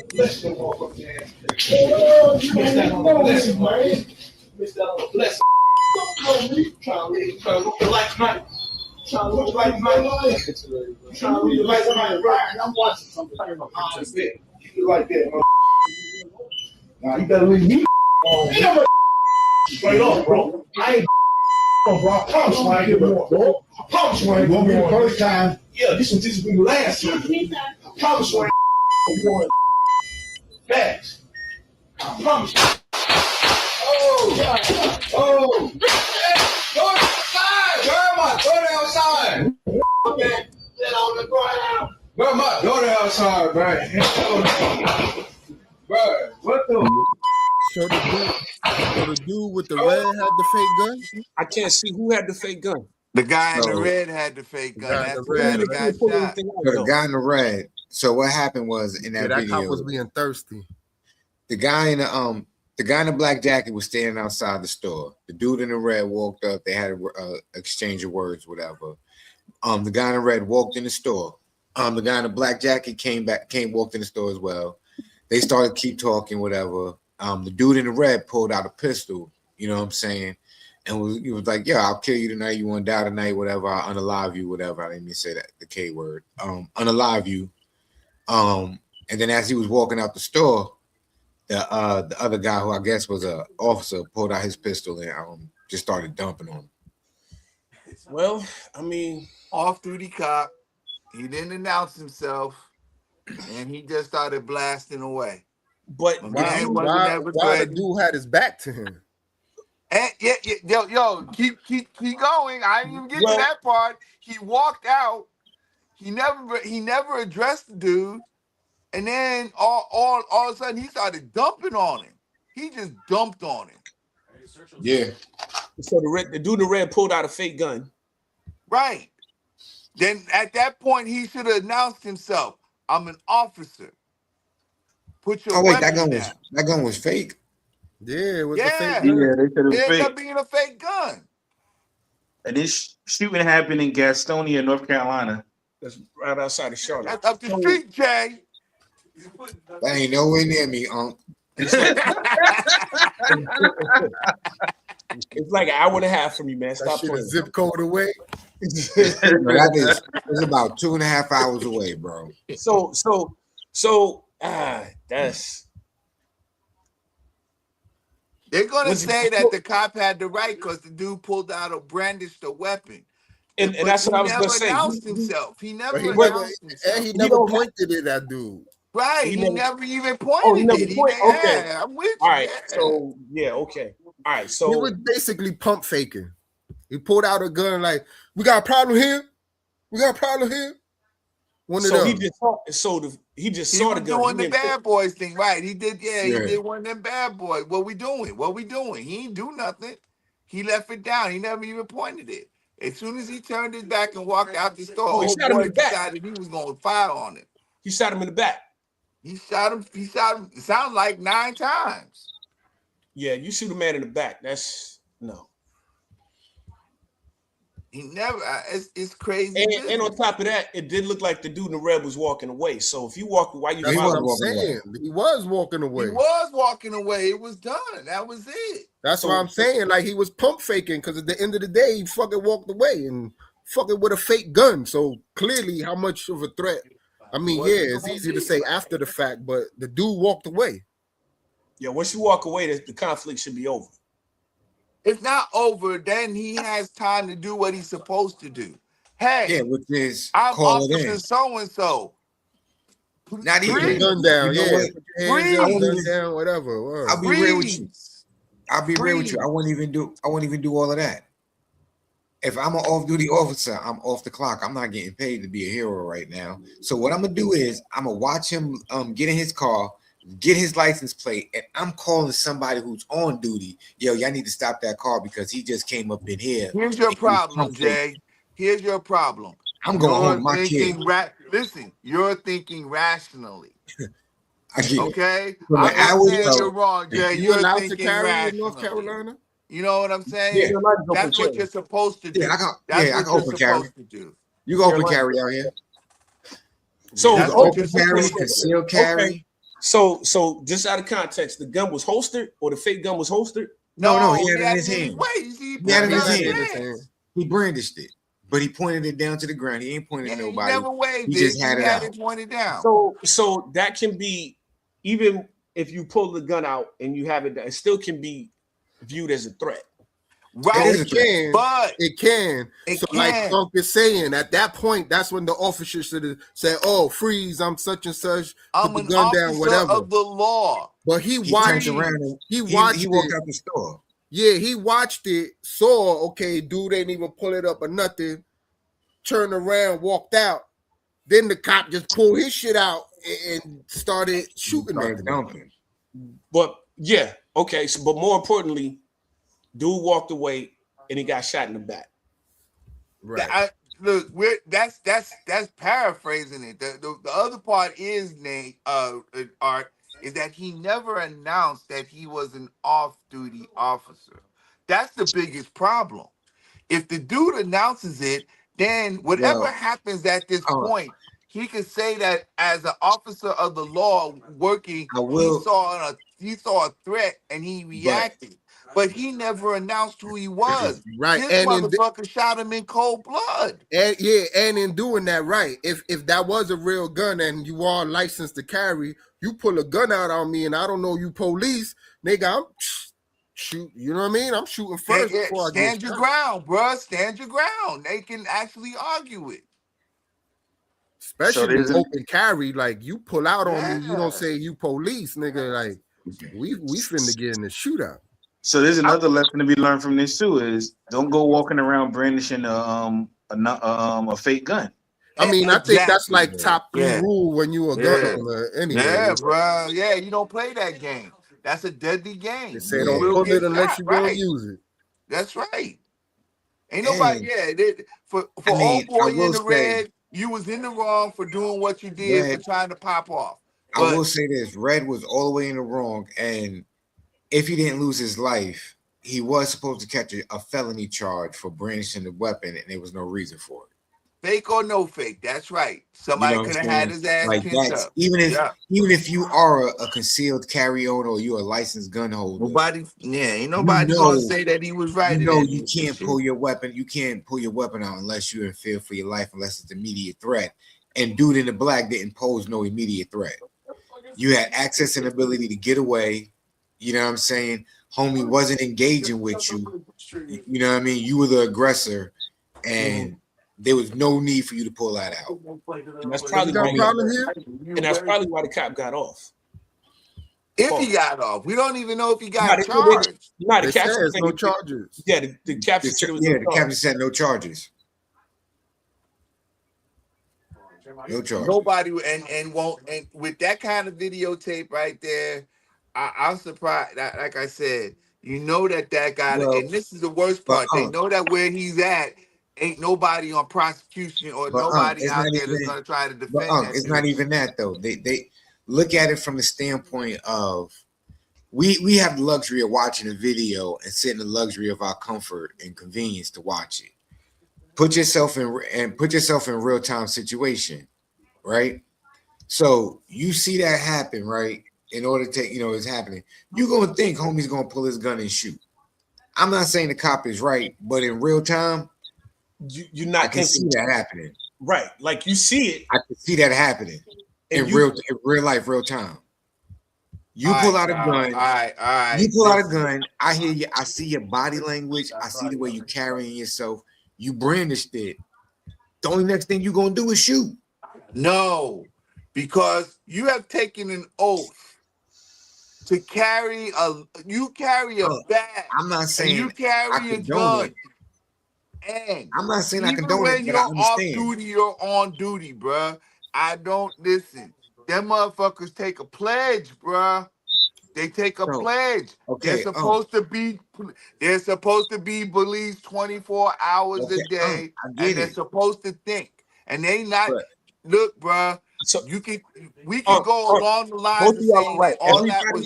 Bless your motherfucking ass. You missed that on the blessing, man. Missed that on the blessing. Don't know me. Trying to look like Mike. Trying to look like Mike. Trying to look like Mike. Right. I'm watching something. Keep it like that, man. Now you better leave me alone. Straight up, bro. I ain't bro. I promise you I ain't get more, bro. I promise you I ain't going to be the first time. Yeah, this will be the last time. I promise you I ain't going. Facts. I promise you. Oh. Oh! Go outside! Grandma, go outside! Man, sit on the ground! Grandma, go outside, man. Bro, what the? So the dude with the red had the fake gun? I can't see who had the fake gun. The guy in the So, red had the fake The gun. guy in That's the the guy red, that They right? got couldn't pull shot. anything out so the though. guy in the red. So what happened was in Yeah, that that cop video, was being thirsty. the guy in the black jacket was standing outside the store. The dude in the red walked up. They had a exchange of words, whatever. The guy in the red walked in the store. The guy in the black jacket walked in the store as well. They started keep talking, whatever. The dude in the red pulled out a pistol. You know what I'm saying? And he was like, "Yeah, I'll kill you tonight. You want to die tonight? Whatever. I'll unalive you. Whatever." I didn't even say that, the K word. Unalive you. And then as he was walking out the store, the other guy, who I guess was a officer, pulled out his pistol and just started dumping on him. Well, I mean, Off-duty cop. He didn't announce himself, and he just started blasting away. but The if man you, wasn't ever Why the threatened. dude had his back to him? And yo, keep going. I didn't even get to well, that part. He walked out. He never addressed the dude, and then all of a sudden he started dumping on him. He just dumped on him. Yeah. so the dude in the red pulled out a fake gun. Right. Then at that point he should have announced himself. I'm an officer. Put your Oh wait, weapon that gun was fake. Yeah, it was a Yeah. fake gun. Yeah, they said it was It ended up fake. being a fake gun. And this shooting happened in Gastonia, North Carolina. That's right outside of Charlotte. That's up the street, Jay. That ain't nowhere near me, It's like an hour and a half from you, man. That Stop shit playing. a zip code away. That is it's about 2.5 hours away, bro. So that's They're gonna Was it- say that the cop had the right because the dude pulled out a brandished a weapon. and But that's what I was he gonna never say. announced himself. He never But he announced himself. and he never don't- pointed at that dude. Right. he He never- never even Oh, pointed he never it. point- okay. Yeah, I'm with you. All right, yeah. so yeah, okay. All right, He so was basically pump faking. He pulled out a gun like, "We got a problem here. We got a problem here." One of so he them. just saw he just He saw was the gun. doing He the didn't- bad boys thing, right? He did, Yeah. he did one of them bad boys. What we doing? What we doing? He ain't do nothing. He left it down. He never even pointed it. As soon as he turned his back and walked out the store, Oh, he old shot him in boy the back. decided he was gonna fire on him. He shot him in the back. He shot him. It sounds like 9 times. Yeah, you shoot a man in the back. That's no. He never. It's crazy. And business. on top of that, it did look like the dude in the red was walking away. So if you walk, why you That's He what was I'm walking away. saying. He was walking away. He was walking away. It was done. That was it. That's So- what I'm saying. Like he was pump faking because at the end of the day, he fucking walked away and fucking with a fake gun. So clearly, how much of a threat? I mean, yeah, it's easy to say after the fact, but the dude walked away. Yeah, once you walk away, the conflict should be over. It's not over. Then he has time to do what he's supposed to do. Hey, Yeah, which is I'm call it Officer in. So and So. Not Put even your gun down, You know yeah. what? Put your hands Freeze. up, gun down, whatever. Word. I'll be real with you. I'll be real with you. Freeze. I wouldn't even do all of that. If I'm an off-duty officer, I'm off the clock. I'm not getting paid to be a hero right now. So what I'm gonna do is I'm gonna watch him get in his car, get his license plate, and I'm calling somebody who's on duty. Yo, y'all need to stop that car because he just came up in here. Here's your and he problem, pumped Jay. Here's your problem. I'm going home You're with my kid. thinking listen, you're thinking rationally. I get it. Okay? From I'm the not hours saying ago, you're wrong, Jay. You You're allowed to thinking carry in rationally. North Carolina? You know what I'm saying? Yeah. That's what you're supposed to do. Yeah, I can- That's yeah, I what can you're open carry. supposed to do. You go open You're carry out here. So That's You what open you're carry, supposed to do. conceal carry. Okay. So just out of context, the gun was holstered or the fake gun was holstered? No, he had it in his His hand. waist. He He had it in his pointed out hand. his hands. He brandished it, but he pointed it down to the ground. He ain't pointed Yeah, at he nobody. never waved He it. just had He it had out. it pointed down. So that can be, even if you pull the gun out and you have it still can be viewed as a threat. Right, It can, but it can. it So, can. like Funk is saying, at that point, that's when the officer should have said, "Oh, freeze! I'm such and such. I'm Put an the gun officer down, whatever." of the law. But he He watched. turned around and He watched. he walked it. out the store. Yeah, he watched it, saw, okay, dude ain't even pull it up or nothing, turned around, walked out. Then the cop just pulled his shit out and started shooting Started nothing. dumping. But yeah, okay. So, but more importantly, dude walked away and he got shot in the back. Right. Look, that's paraphrasing it. The other part is Nate, Art, is that he never announced that he was an off-duty officer. That's the biggest problem. If the dude announces it, then whatever Well, happens at this point, he could say that as an officer of the law working, I will, he saw a threat and he reacted. But he never announced who he was. Right. This And motherfucker shot him in cold blood. and in doing that, right, if that was a real gun and you are licensed to carry, you pull a gun out on me and I don't know you police, nigga, I'm shoot, you know what I mean? I'm shooting first before I get Stand your shot. ground, bruh. Stand your ground. They can actually argue it. Especially open carry, like you pull out on me, you don't say you police, nigga. Like we finna get in the shootout. So there's another lesson to be learned from this too: is don't go walking around brandishing a fake gun. I mean, I think that's like top 3 rule when you a gun owner anyway. Yeah, bro. Yeah, you don't play that game. That's a deadly game. They say don't pull it unless you gonna use it. That's right. Ain't nobody. For old boy in the red, you was in the wrong for doing what you did for trying to pop off. I will say this: Red was all the way in the wrong, and if he didn't lose his life, he was supposed to catch a felony charge for brandishing the weapon, and there was no reason for it. Fake or no fake, that's right. Somebody could have had his ass like pinned that's up. even if you are a concealed carry owner or you're a licensed gun holder. Ain't nobody gonna say that he was right. You can't pull your weapon. You can't pull your weapon out unless you're in fear for your life, unless it's an immediate threat. And dude in the black didn't pose no immediate threat. You had access and ability to get away. You know what I'm saying? Homie wasn't engaging with you. You know what I mean? You were the aggressor, and there was no need for you to pull that out. And that's probably why the cop got off. If he got off, we don't even know if he got charged. The captain says no charges. Yeah, the captain said it was the captain said no charges. No charges. Nobody and won't, and with that kind of videotape right there, I'm surprised. Like I said, you know that guy, and this is the worst part. They know that where he's at, ain't nobody on prosecution or nobody out there that's gonna try to defend that. It's not even that though. They look at it from the standpoint of we have the luxury of watching a video and sit in the luxury of our comfort and convenience to watch it. Put yourself in real time situation, right? So you see that happen, right? In order to, it's happening. You're gonna think homie's gonna pull his gun and shoot. I'm not saying the cop is right, but in real time, you're not. I can see that happening. Right, like you see it. I can see that happening in real life, real time. You pull out a gun. All right. You pull out a gun. I hear you. I see your body language. I see the way you carrying yourself. You brandished it. The only next thing you're gonna do is shoot. No, because you have taken an oath to carry a bag. I'm not saying you carry a gun. And I'm not saying I even condone when it, you're but I understand. off duty, you're on duty, bruh. I don't listen. Them motherfuckers take a pledge, bruh. They take a pledge. Okay, They're supposed to be believed 24 hours a day, and they're supposed to think. And they not look, bruh. So we can go along the lines of saying that all that was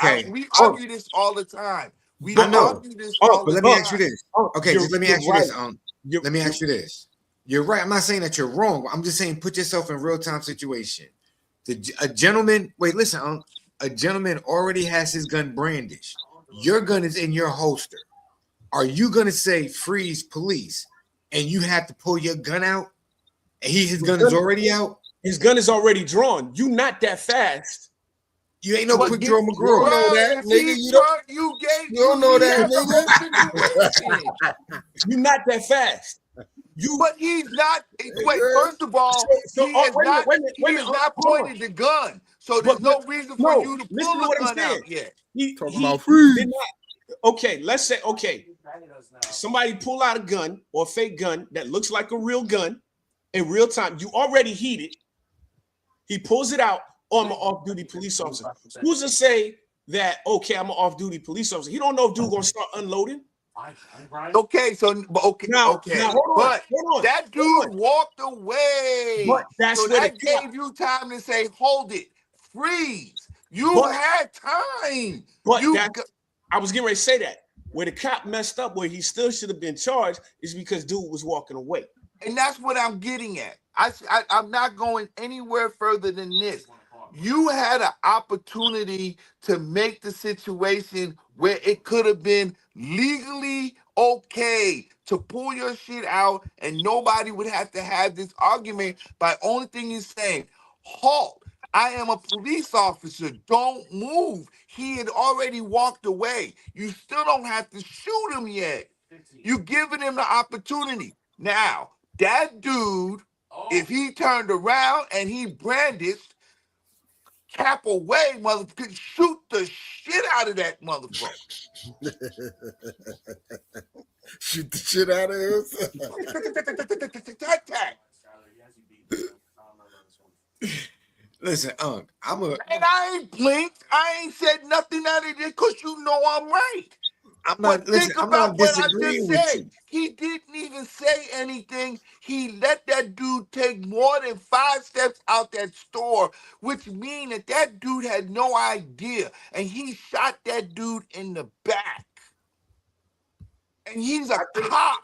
right. We argue this all the time. Argue this all the time. Let me ask you this. Okay, just let me ask you this. Let me ask you this. You're right. I'm not saying that you're wrong. I'm just saying put yourself in real time situation. A gentleman, wait, listen, a gentleman already has his gun brandished. Your gun is in your holster. Are you gonna say freeze police and you have to pull your gun out? And his gun is already out? His gun is already drawn. You not that fast. You ain't no quick draw McGraw. You don't know that, nigga. You don't know that, nigga. You not that fast. But he's not. Wait, first of all, he is not pointed the gun. So there's no reason for you to pull the gun out yet. Talking about freeze. okay, let's say, okay, somebody pull out a gun or a fake gun that looks like a real gun in real time. You already heated. He pulls it out. Oh, I'm an off-duty police officer. Who's to say that, okay, I'm an off-duty police officer? He don't know if dude gonna start unloading. Okay, so okay, Now, hold on. That dude walked away. But that's so where that gave you time to say, hold it, freeze. You had time. But I was getting ready to say that. Where the cop messed up, where he still should have been charged, is because dude was walking away. And that's what I'm getting at. I'm not going anywhere further than this. You had an opportunity to make the situation where it could have been legally okay to pull your shit out and nobody would have to have this argument by only thing you're saying, halt. I am a police officer. Don't move. He had already walked away. You still don't have to shoot him yet. You're giving him the opportunity. Now, that dude, if he turned around and he brandished, cap away, motherfucker, shoot the shit out of that motherfucker. Shoot the shit out of him. Listen, and I ain't blinked. I ain't said nothing out of this because you know I'm right. I'm not disagreeing with you. He didn't even say anything. He let that dude take more than 5 steps out that store, which means that dude had no idea. And he shot that dude in the back. And he's a cop.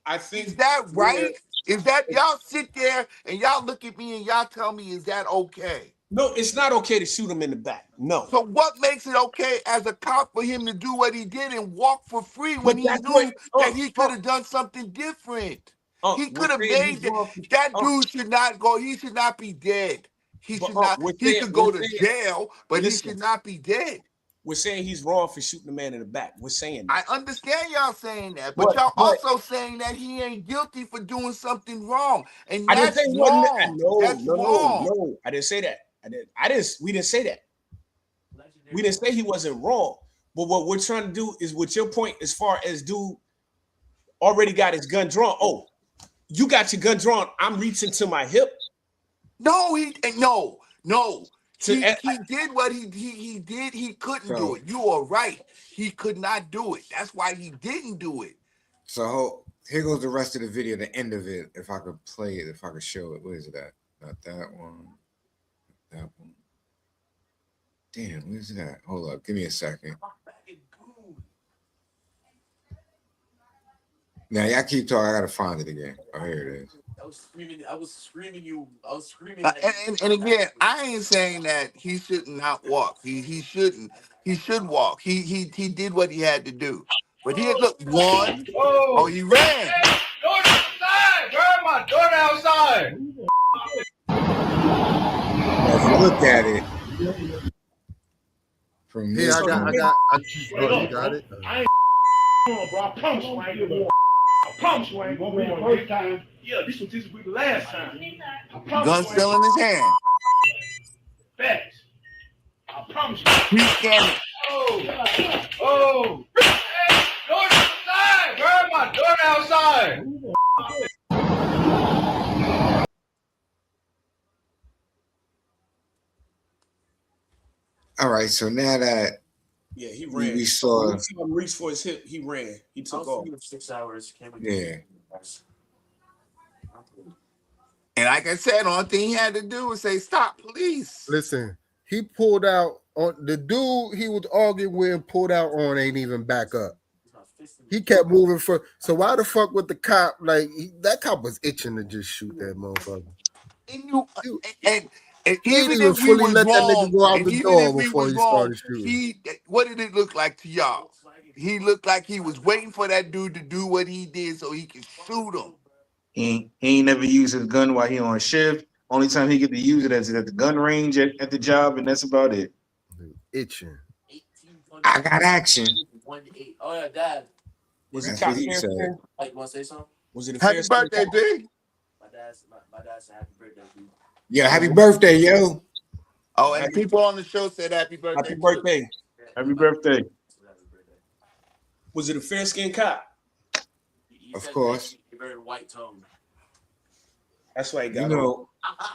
I think. Is that right? Is that y'all sit there and y'all look at me and y'all tell me, is that okay? No, it's not okay to shoot him in the back. No. So what makes it okay as a cop for him to do what he did and walk for free when he knew that he could have done something different? He could have made that dude should not go. He should not be dead. He should not. He could go to jail, but he should not be dead. We're saying he's wrong for shooting the man in the back. We're saying that. I understand y'all saying that, but y'all also saying that he ain't guilty for doing something wrong, and that's wrong. No, I didn't say that. We didn't say that. We didn't say he wasn't wrong. But what we're trying to do is, with your point, as far as dude already got his gun drawn. Oh, you got your gun drawn. I'm reaching to my hip. No. He did what he did. He couldn't do it. You are right. He could not do it. That's why he didn't do it. So here goes the rest of the video, the end of it. If I could play it, if I could show it. What is that? Not that one. That one. Damn, where's that? Hold up. Give me a second. Now, y'all keep talking. I gotta find it again. Oh, here it is. I was screaming. And again, I ain't saying that he should not walk. He shouldn't. He should walk. He did what he had to do. But he had look one. Oh, he ran. Hey, daughter outside. Girl, my daughter outside. Now, if you look at it from here, this, you got it. I ain't bro. I promise you I ain't gonna be. I promise you I ain't gonna be the first time. Yeah, this will be the last time. Gun still in his hand. Facts. I promise you. He's scanning. Oh. Hey, daughter outside. Girl, my daughter outside. all right. So now that he ran. We saw him reach for his hip. He ran. He took off. 6 hours. Yeah. And like I said, only thing he had to do was say, "Stop, police." Listen, he pulled out on the dude he was arguing with, pulled out on, ain't even back up. He kept moving for. So why the fuck with the cop? Like that cop was itching to just shoot that motherfucker. And even if we was wrong, and even if we was wrong, what did it look like to y'all? He looked like he was waiting for that dude to do what he did so he could shoot him. He ain't never used his gun while he on shift. Only time he get to use it is at the gun range at the job, and that's about it. Itching. I got action. Oh yeah, Dad. Was it cop fair? Like, want to say something? Was it a Happy birthday, B? My dad said happy birthday, dude. Yeah, happy birthday, yo. Oh, and people on the show said happy birthday. Happy birthday. Happy birthday. Was it a fair skinned cop? Of course. Very white tone. That's why he got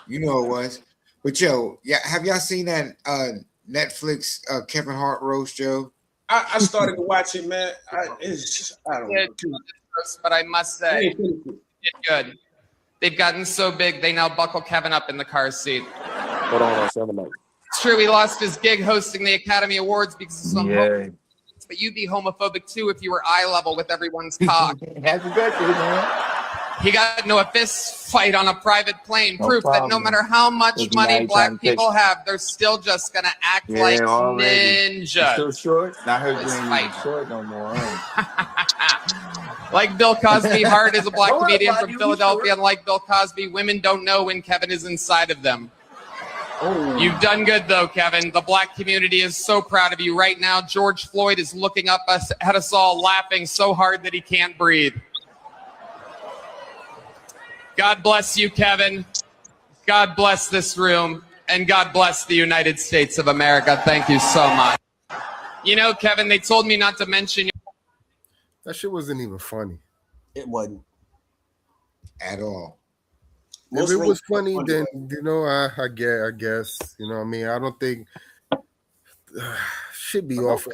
you know it was. But yo, yeah, have y'all seen that Netflix Kevin Hart roast, Joe? I started to watch it, man. I don't know. But I must say, it's good. They've gotten so big, they now buckle Kevin up in the car seat. Hold on 7 minutes. It's true, he lost his gig hosting the Academy Awards because of some homo- but you'd be homophobic too if you were eye level with everyone's cock. Happy birthday, man. He got into a fist fight on a private plane. Proof that no matter how much money black people have, they're still just gonna act like ninjas. So short. I heard you Let's ain't fight. even short no more. Like Bill Cosby, Hart is a black comedian from Philadelphia, and like Bill Cosby, women don't know when Kevin is inside of them. You've done good though, Kevin. The black community is so proud of you right now. George Floyd is looking up at us all, laughing so hard that he can't breathe. God bless you, Kevin. God bless this room, and God bless the United States of America. Thank you so much. You know, Kevin, they told me not to mention you. That shit wasn't even funny. It wasn't at all. If it was funny, then you know, I guess you know what I mean. I don't think should be off.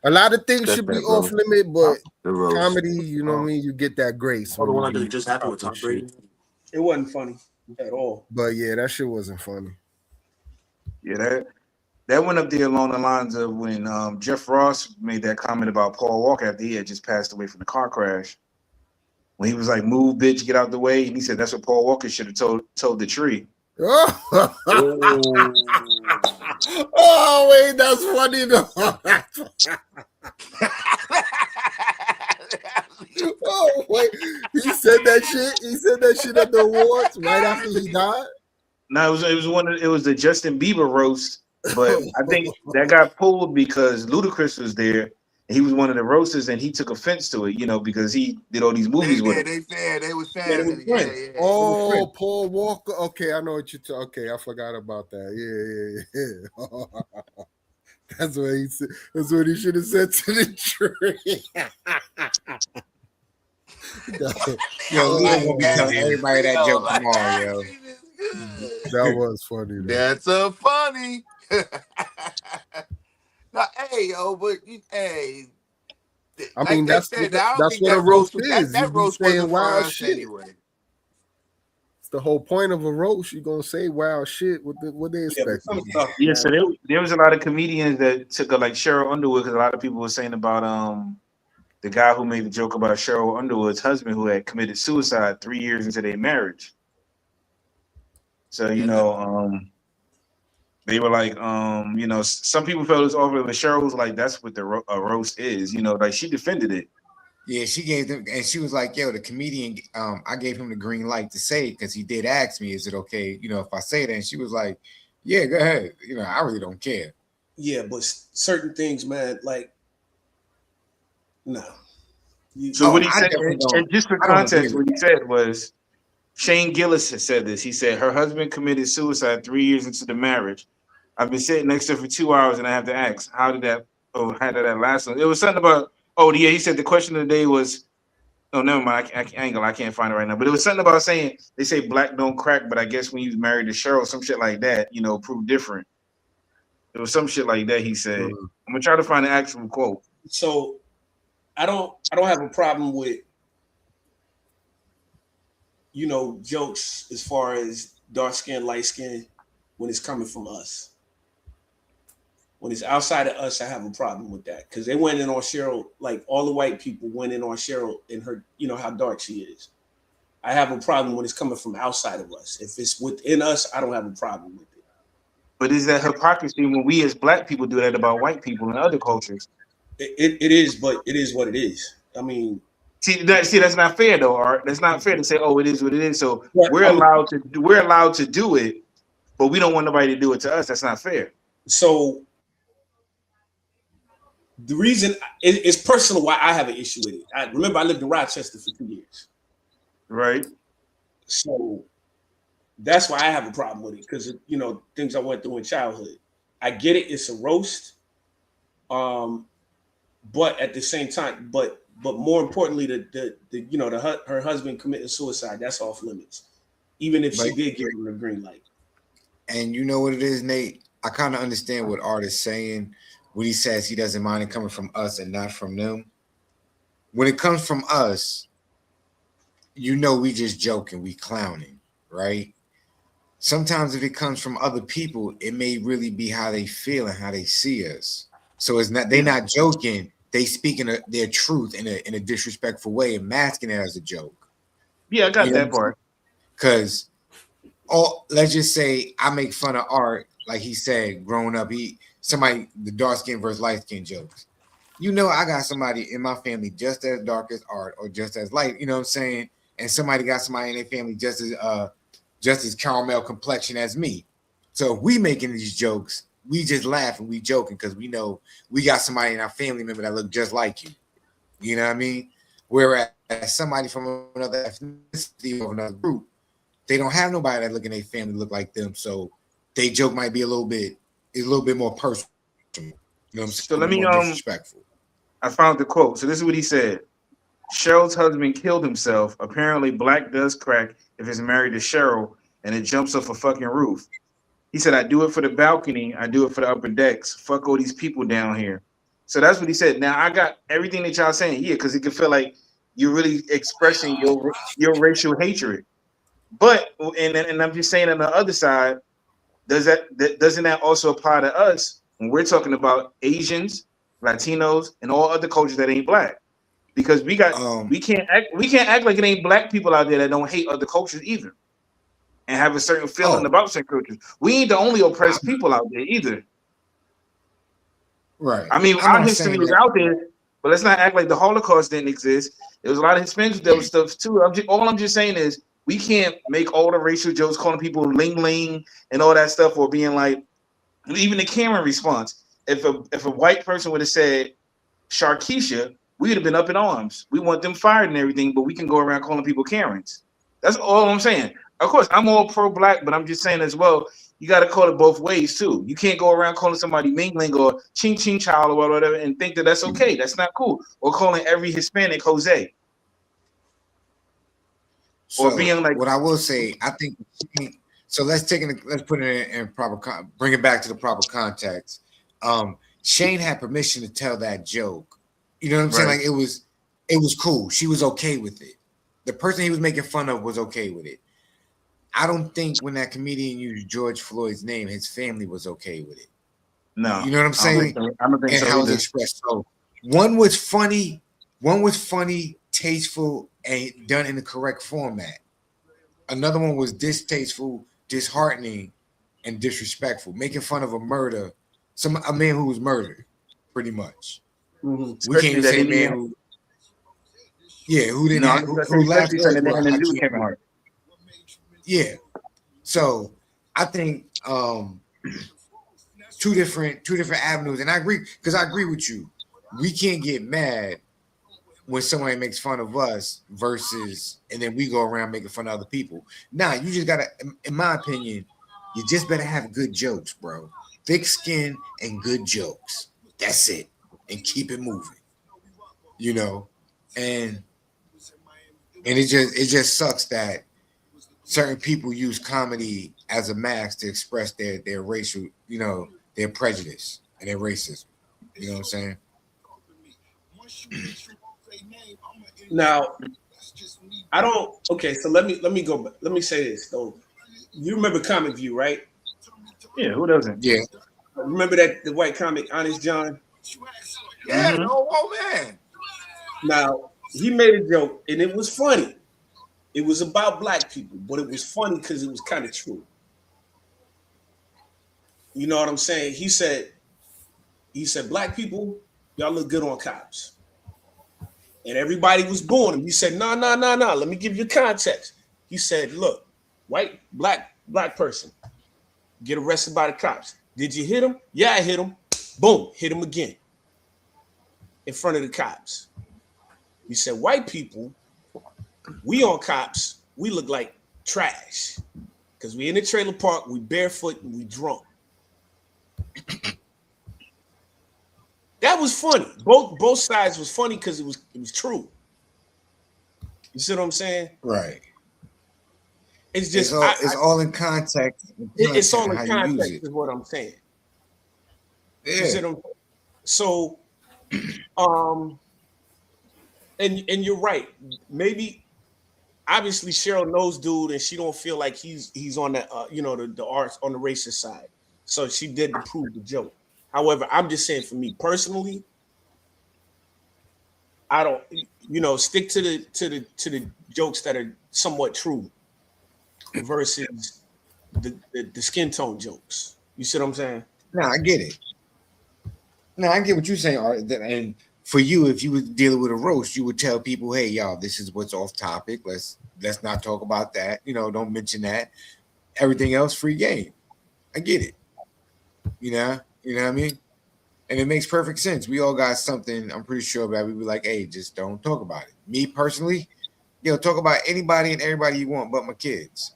A lot of things should be off limit, but comedy, you know what I mean. You get that grace. The one that just happened with Tom Brady. It wasn't funny at all. But yeah, that shit wasn't funny. Yeah, that went up there along the lines of when Jeff Ross made that comment about Paul Walker after he had just passed away from the car crash. When he was like, "Move, bitch, get out the way," and he said that's what Paul Walker should have told the tree. Oh wait, that's funny though. Oh wait, he said that shit. He said that shit at the awards right after he died. No, it was the Justin Bieber roast, but I think that got pulled because Ludacris was there. He was one of the roasters, and he took offense to it, you know, because he did all these movies with him. They were saying, yeah. Oh, Paul Walker. Okay, I know what you're talking. Okay, I forgot about that. Yeah. That's what he said. That's what he should have said to the tree. Yo, Leo gonna be telling everybody that joke tomorrow, yo. That was funny. That's a funny. Now, hey, yo, but hey, I mean, that's what a roast is. That roast saying wasn't wild for shit. anyway. It's the whole point of a roast. You're gonna say wild shit. What they expect? Yeah, so there was a lot of comedians that took like Cheryl Underwood, because a lot of people were saying about the guy who made the joke about Cheryl Underwood's husband who had committed suicide 3 years into their marriage. So you know, they were like, you know, some people felt it was over, but Cheryl was like, "That's what a roast is," you know, like she defended it. Yeah, she gave them, and she was like, "Yo, the comedian, I gave him the green light to say it because he did ask me, is it okay, you know, if I say that?" And she was like, "Yeah, go ahead. You know, I really don't care." Yeah, but certain things, man, like, no. So what he said, and just for context, what he said was, Shane Gillis has said this. He said her husband committed suicide 3 years into the marriage. I've been sitting next to her for 2 hours, and I have to ask, how did that last? It was something about. Oh yeah, he said the question of the day was. Oh, never mind. I can't find it right now. But it was something about saying they say black don't crack, but I guess when you was married to Cheryl, some shit like that, you know, proved different. It was some shit like that. He said. I'm gonna try to find the actual quote. So, I don't have a problem with, you know, jokes as far as dark skin, light skin, when it's coming from us. When it's outside of us, I have a problem with that because they went in on Cheryl, like all the white people went in on Cheryl and her, you know, how dark she is. I have a problem when it's coming from outside of us. If it's within us, I don't have a problem with it. But is that hypocrisy when we as black people do that about white people in other cultures? It is, but it is what it is. I mean, see, that's not fair though, Art. That's not fair to say, oh, it is what it is. So we're allowed to do it, but we don't want nobody to do it to us. That's not fair. So the reason it's personal why I have an issue with it. I remember I lived in Rochester for 2 years. Right. So that's why I have a problem with it because, you know, things I went through in childhood. I get it. It's a roast. but at the same time, but more importantly, her husband committing suicide, that's off limits. Even if she did give him the green light. And you know what it is, Nate? I kind of understand what Art is saying when he says he doesn't mind it coming from us and not from them. When it comes from us, we just joking, we clowning, right? Sometimes if it comes from other people, it may really be how they feel and how they see us. So it's not they're not joking. They speaking their truth in a disrespectful way and masking it as a joke. Yeah, I got that part. Because let's just say I make fun of Art, like he said, growing up, the dark skin versus light skin jokes. I got somebody in my family just as dark as Art or just as light, you know what I'm saying? And somebody got somebody in their family just as caramel complexion as me. So if we making these jokes, we just laugh and we joking because we know we got somebody in our family member that look just like you. You know what I mean? Whereas somebody from another ethnicity or another group, they don't have nobody that look in their family look like them. So they joke might be a little bit more personal. You know what I'm saying? So let me more disrespectful. I found the quote. So this is what he said. Cheryl's husband killed himself. Apparently, black does crack if it's married to Cheryl and it jumps off a fucking roof. He said, I do it for the balcony. I do it for the upper decks. Fuck all these people down here. So that's what he said. Now, I got everything that y'all saying here because it can feel like you're really expressing your racial hatred. But, and I'm just saying on the other side, doesn't that also apply to us when we're talking about Asians, Latinos, and all other cultures that ain't black? Because we can't act like it ain't black people out there that don't hate other cultures either, and have a certain feeling about certain cultures. We ain't the only oppressed people out there either. Right. I mean, our history is out there, but let's not act like the Holocaust didn't exist. There was a lot of Hispanics that was stuff too. All I'm just saying is we can't make all the racial jokes calling people ling ling and all that stuff, or being like, even the Cameron response. If a white person would have said Sharkeisha, we'd have been up in arms. We want them fired and everything, but we can go around calling people Karens. That's all I'm saying. Of course, I'm all pro-black, but I'm just saying as well, you got to call it both ways too. You can't go around calling somebody mingling or ching ching child or whatever and think that that's okay. That's not cool. Or calling every Hispanic Jose. Or being like, what I will say, I think. So let's put it in proper, bring it back to the proper context. Shane had permission to tell that joke. You know what I'm saying? Like it was cool. She was okay with it. The person he was making fun of was okay with it. I don't think when that comedian used George Floyd's name, his family was okay with it. No, you know what I'm saying? I don't think and so how either. it's expressed. So one was funny, tasteful, and done in the correct format. Another one was distasteful, disheartening, and disrespectful, making fun of a man who was murdered, pretty much. Mm-hmm. We can't even say man who. Yeah, who didn't who laughed at Kevin Hart. Yeah. So I think two different avenues. And I agree with you. We can't get mad when somebody makes fun of us and then we go around making fun of other people. Nah, you just gotta, in my opinion, you just better have good jokes, bro. Thick skin and good jokes. That's it. And keep it moving. And it just sucks that certain people use comedy as a mask to express their racial, their prejudice and their racism. You know what I'm saying? Now, I don't. Okay, so let me go back. Let me say this though. You remember Comic View, right? Yeah, who doesn't? Yeah. Remember the white comic, Honest John? Yeah, man. Now, he made a joke, and it was funny. It was about black people, but it was funny because it was kind of true. You know what I'm saying? He said, black people, y'all look good on cops. And everybody was booing him. He said, no. Let me give you context. He said, look, white, black person, get arrested by the cops. Did you hit him? Yeah, I hit him. Boom, hit him again. In front of the cops. He said, white people, we on cops, we look like trash. Because we in the trailer park, we barefoot and we drunk. That was funny. Both sides was funny because it was true. You see what I'm saying? Right. It's just it's all in context. It's all in how you use context, it. is what I'm saying. Yeah. You see what I'm saying? So, and you're right. Maybe, obviously, Cheryl knows dude, and she don't feel like he's on the the arts on the racist side. So she did to prove the joke. However, I'm just saying for me personally, I don't, stick to the jokes that are somewhat true versus the skin tone jokes. You see what I'm saying? No, I get it. No, I get what you're saying, Art. And for you, if you were dealing with a roast, you would tell people, "Hey, y'all, this is what's off topic. Let's not talk about that. Don't mention that. Everything else, free game." I get it. You know what I mean? And it makes perfect sense. We all got something. I'm pretty sure that we be like, "Hey, just don't talk about it." Me personally, talk about anybody and everybody you want, but my kids.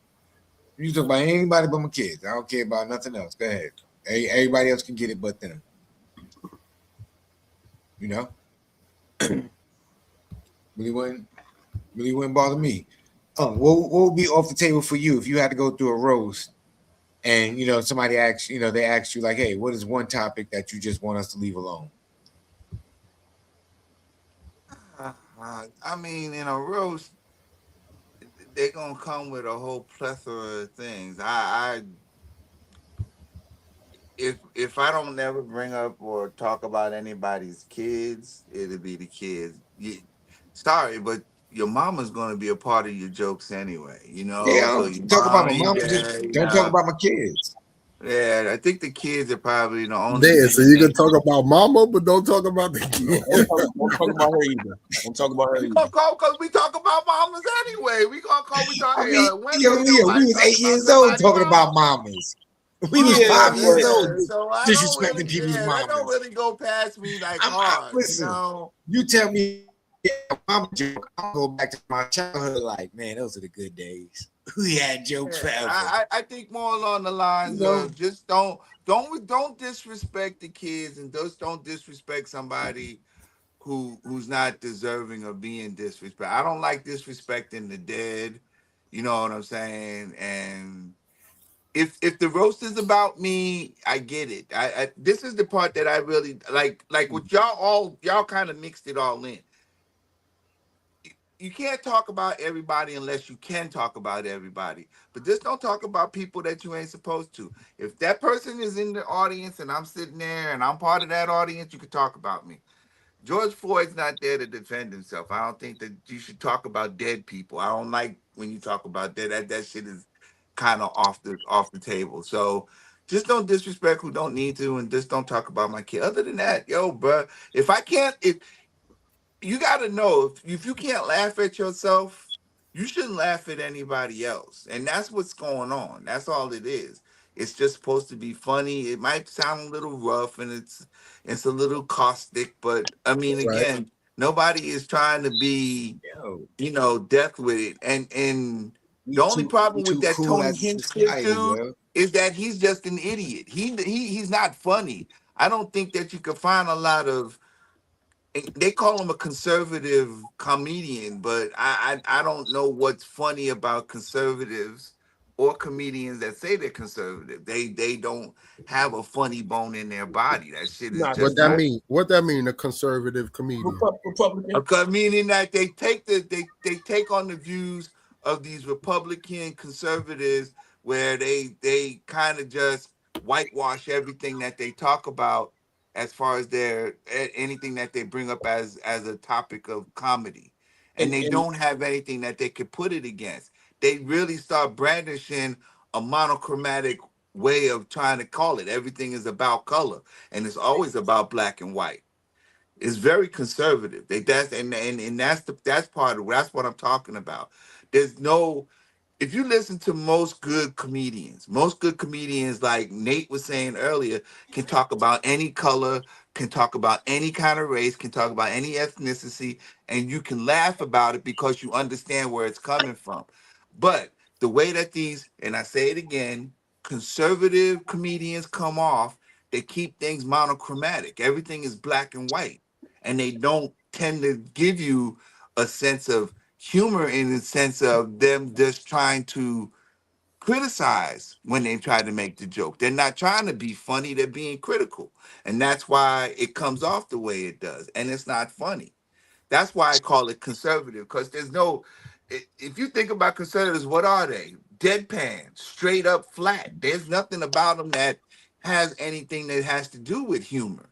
You talk about anybody but my kids. I don't care about nothing else. Go ahead. Everybody else can get it, but them. Really wouldn't bother me. What would be off the table for you if you had to go through a roast and somebody asks, they ask you like, "Hey, what is one topic that you just want us to leave alone?" I mean, in a roast, they're gonna come with a whole plethora of things. If I don't never bring up or talk about anybody's kids, it'll be the kids. Sorry, but your mama's gonna be a part of your jokes anyway. Yeah, So I'll your talk about my mommy, mom. Just don't talk about my kids. Yeah, I think the kids are probably the only. There, so you can talk about mama, but don't talk about the kids. Don't talk about her either. Don't talk about her We either. gonna call because we talk about mamas anyway. We gonna call. We talk. I mean, Wednesday, Leo, we was 8 years old talking about mamas. We was Yeah, 5 years old So I don't really. disrespecting people's Yeah, that don't mamas. really go past me like hard. Listen, you tell me a mama joke, I'll go back to my childhood like, man, those are the good days. We had jokes forever. I think more along the lines of just don't disrespect the kids and just don't disrespect somebody who's not deserving of being disrespected. I don't like disrespecting the dead. You know what I'm saying? And if the roast is about me, I get it. I this is the part that I really like with y'all kind of mixed it all in. You can't talk about everybody unless you can talk about everybody. But just don't talk about people that you ain't supposed to. If that person is in the audience and I'm sitting there and I'm part of that audience, you can talk about me. George Floyd's not there to defend himself. I don't think that you should talk about dead people. I don't like when you talk about that shit is kind of off the table. So just don't disrespect who don't need to, and just don't talk about my kid. Other than that, bro, if you got to know if you can't laugh at yourself, you shouldn't laugh at anybody else. And that's what's going on. That's all it is. It's just supposed to be funny. It might sound a little rough and it's a little caustic, but I mean, again, nobody is trying to be, death with it. And the only problem with that cool Tony as a Hinchcliffe society, dude yo. is that he's just an idiot. He's not funny. I don't think that you could find a lot of. They call him a conservative comedian, but I don't know what's funny about conservatives or comedians that say they're conservative. They don't have a funny bone in their body. That shit is What just that mean? What that mean? A conservative comedian? Republican. Meaning that they take on the views of these Republican conservatives where they kind of just whitewash everything that they talk about as far as anything that they bring up as a topic of comedy, and they don't have anything that they could put it against. They really start brandishing a monochromatic way of trying to call it. Everything is about color, and it's always about black and white. It's very conservative. That's part of that's what I'm talking about. There's no If you listen to most good comedians like Nate was saying earlier, can talk about any color, can talk about any kind of race, can talk about any ethnicity, and you can laugh about it because you understand where it's coming from. But the way that and I say it again, conservative comedians come off, they keep things monochromatic. Everything is black and white, and they don't tend to give you a sense of humor in the sense of them just trying to criticize when they try to make the joke. They're not trying to be funny, they're being critical. And that's why it comes off the way it does. And it's not funny. That's why I call it conservative, because there's no, if you think about conservatives, what are they? Deadpan, straight up flat. There's nothing about them that has anything that has to do with humor.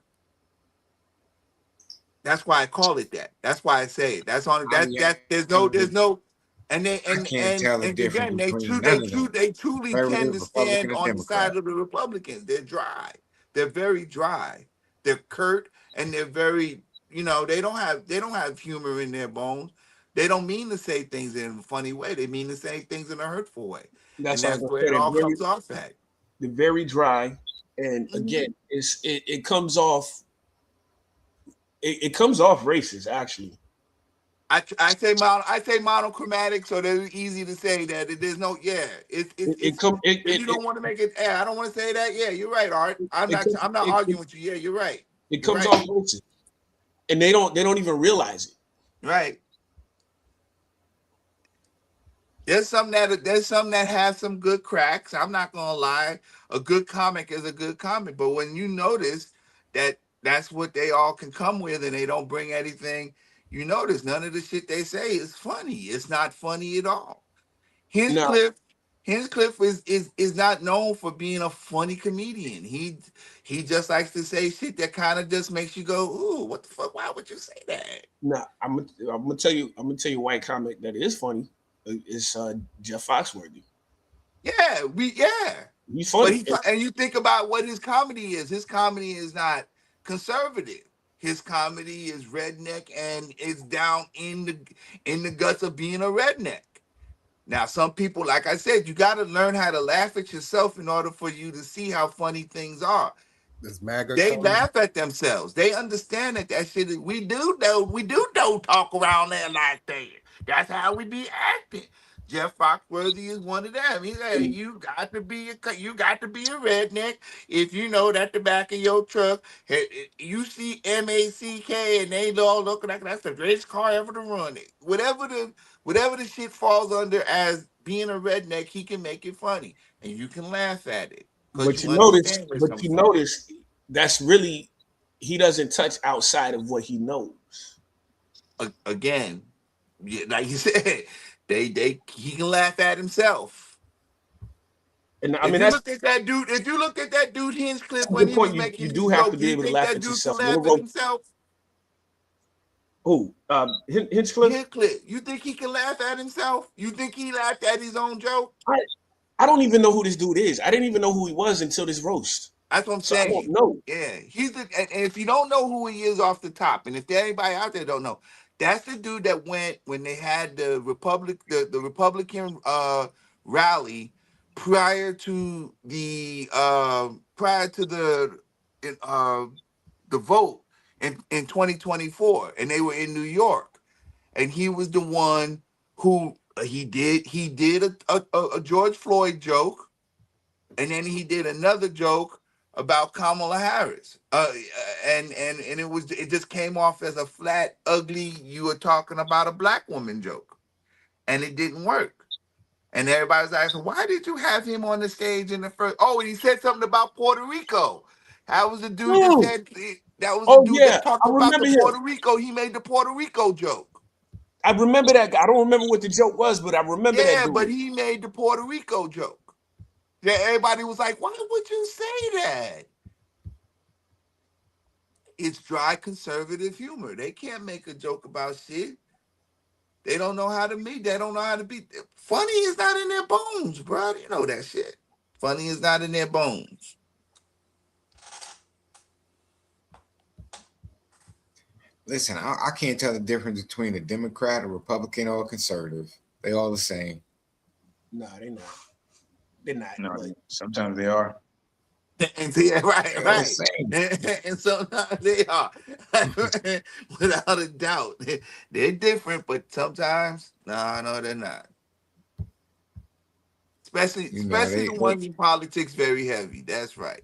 That's why I call it that. That's why I say it. That's on I that mean, that there's no and they I can't tell the and difference again between none of them. they truly tend Conservative, to Republican, stand or on the side Democrat. of the Republicans. They're dry. They're very dry. They're curt and they're very, they don't have humor in their bones. They don't mean to say things in a funny way. They mean to say things in a hurtful way. That's And what I was that's gonna where say. it all comes off at. They're very dry, and again, it comes off. It comes off racist, actually. I say monochromatic, so that it's easy to say that there's no It's if you don't want to make it. I don't want to say that. Yeah, you're right, Art. I'm not arguing with you. Yeah, you're right. It You're comes right. off racist, and they don't even realize it. Right. There's some that have some good cracks. I'm not gonna lie. A good comic is a good comic, but when you notice that that's what they all can come with, and they don't bring anything, you notice none of the shit they say is funny. It's not funny at all. Now, Hinchcliffe is not known for being a funny comedian. He just likes to say shit that kind of just makes you go, "Ooh, what the fuck? Why would you say that?" I'm gonna tell you a white comic that is funny. It's Jeff Foxworthy. Yeah, He's funny. And you think about what his comedy is. His comedy is not conservative. His comedy is redneck and it's down in the guts of being a redneck. Now, some people, like I said, you got to learn how to laugh at yourself in order for you to see how funny things are. They laugh at themselves. They understand that shit is, we do talk around there like that. That's how we be acting. Jeff Foxworthy is one of them. He said, you got to be a redneck if you know that the back of your truck, you see MACK and they all looking like that's the greatest car ever to run it. Whatever the shit falls under as being a redneck, he can make it funny and you can laugh at it. But You you notice that's really, he doesn't touch outside of what he knows. Again, like you said, he can laugh at himself. And if you look at that dude Hinchcliffe when he was making you his do have joke, to be able to think laugh that at dude yourself. can laugh at himself? Who? Hinchcliffe? Hinchcliffe. You think he can laugh at himself? You think he laughed at his own joke? I don't even know who this dude is. I didn't even know who he was until this roast. That's what I'm So saying. I don't know. Yeah, and if you don't know who he is off the top, and if there anybody out there don't know, that's the dude that went when they had the Republican rally prior to the vote in 2024, and they were in New York, and he was the one who he did a George Floyd joke. And then he did another joke about Kamala Harris, and it just came off as a flat, ugly. You were talking about a black woman joke, and it didn't work. And everybody's asking, why did you have him on the stage in the first? Oh, and he said something about Puerto Rico. That was the dude that said that was the dude that talked about the Puerto Rico. He made the Puerto Rico joke. I remember that guy. I don't remember what the joke was, but I remember that dude. Yeah, but he made the Puerto Rico joke. Yeah, everybody was like, why would you say that? It's dry conservative humor. They can't make a joke about shit. They don't know how to meet. They don't know how to be. Funny is not in their bones, bro. You know that shit. Funny is not in their bones. Listen, I can't tell the difference between a Democrat, a Republican, or a conservative. They all the same. No, they're not. They're not. No, sometimes they are. And yeah, right. And sometimes they are, without a doubt. They're different, but sometimes, no, they're not. Especially the ones in politics, very heavy. That's right.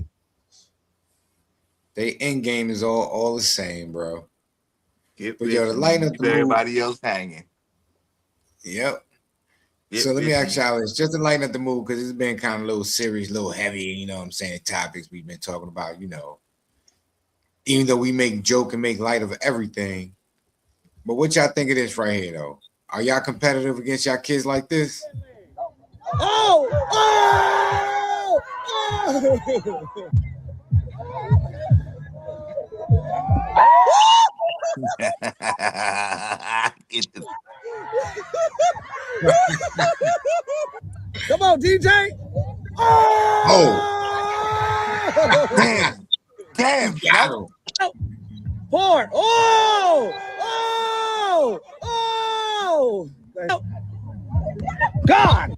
They end game is all the same, bro. Get But yo, to rich and lighten up leave the mood. everybody else hanging. Yep. Get So let me rich ask and y'all this, just to lighten up the mood, because it's been kind of a little serious, a little heavy, you know what I'm saying, topics we've been talking about, you know. Even though we make joke and make light of everything. But what y'all think of this right here, though? Are y'all competitive against y'all kids like this? Oh! Oh! Oh! Get the Come on, DJ! Oh! damn, He damn, got son. him. Four! Oh! Oh! Oh! God!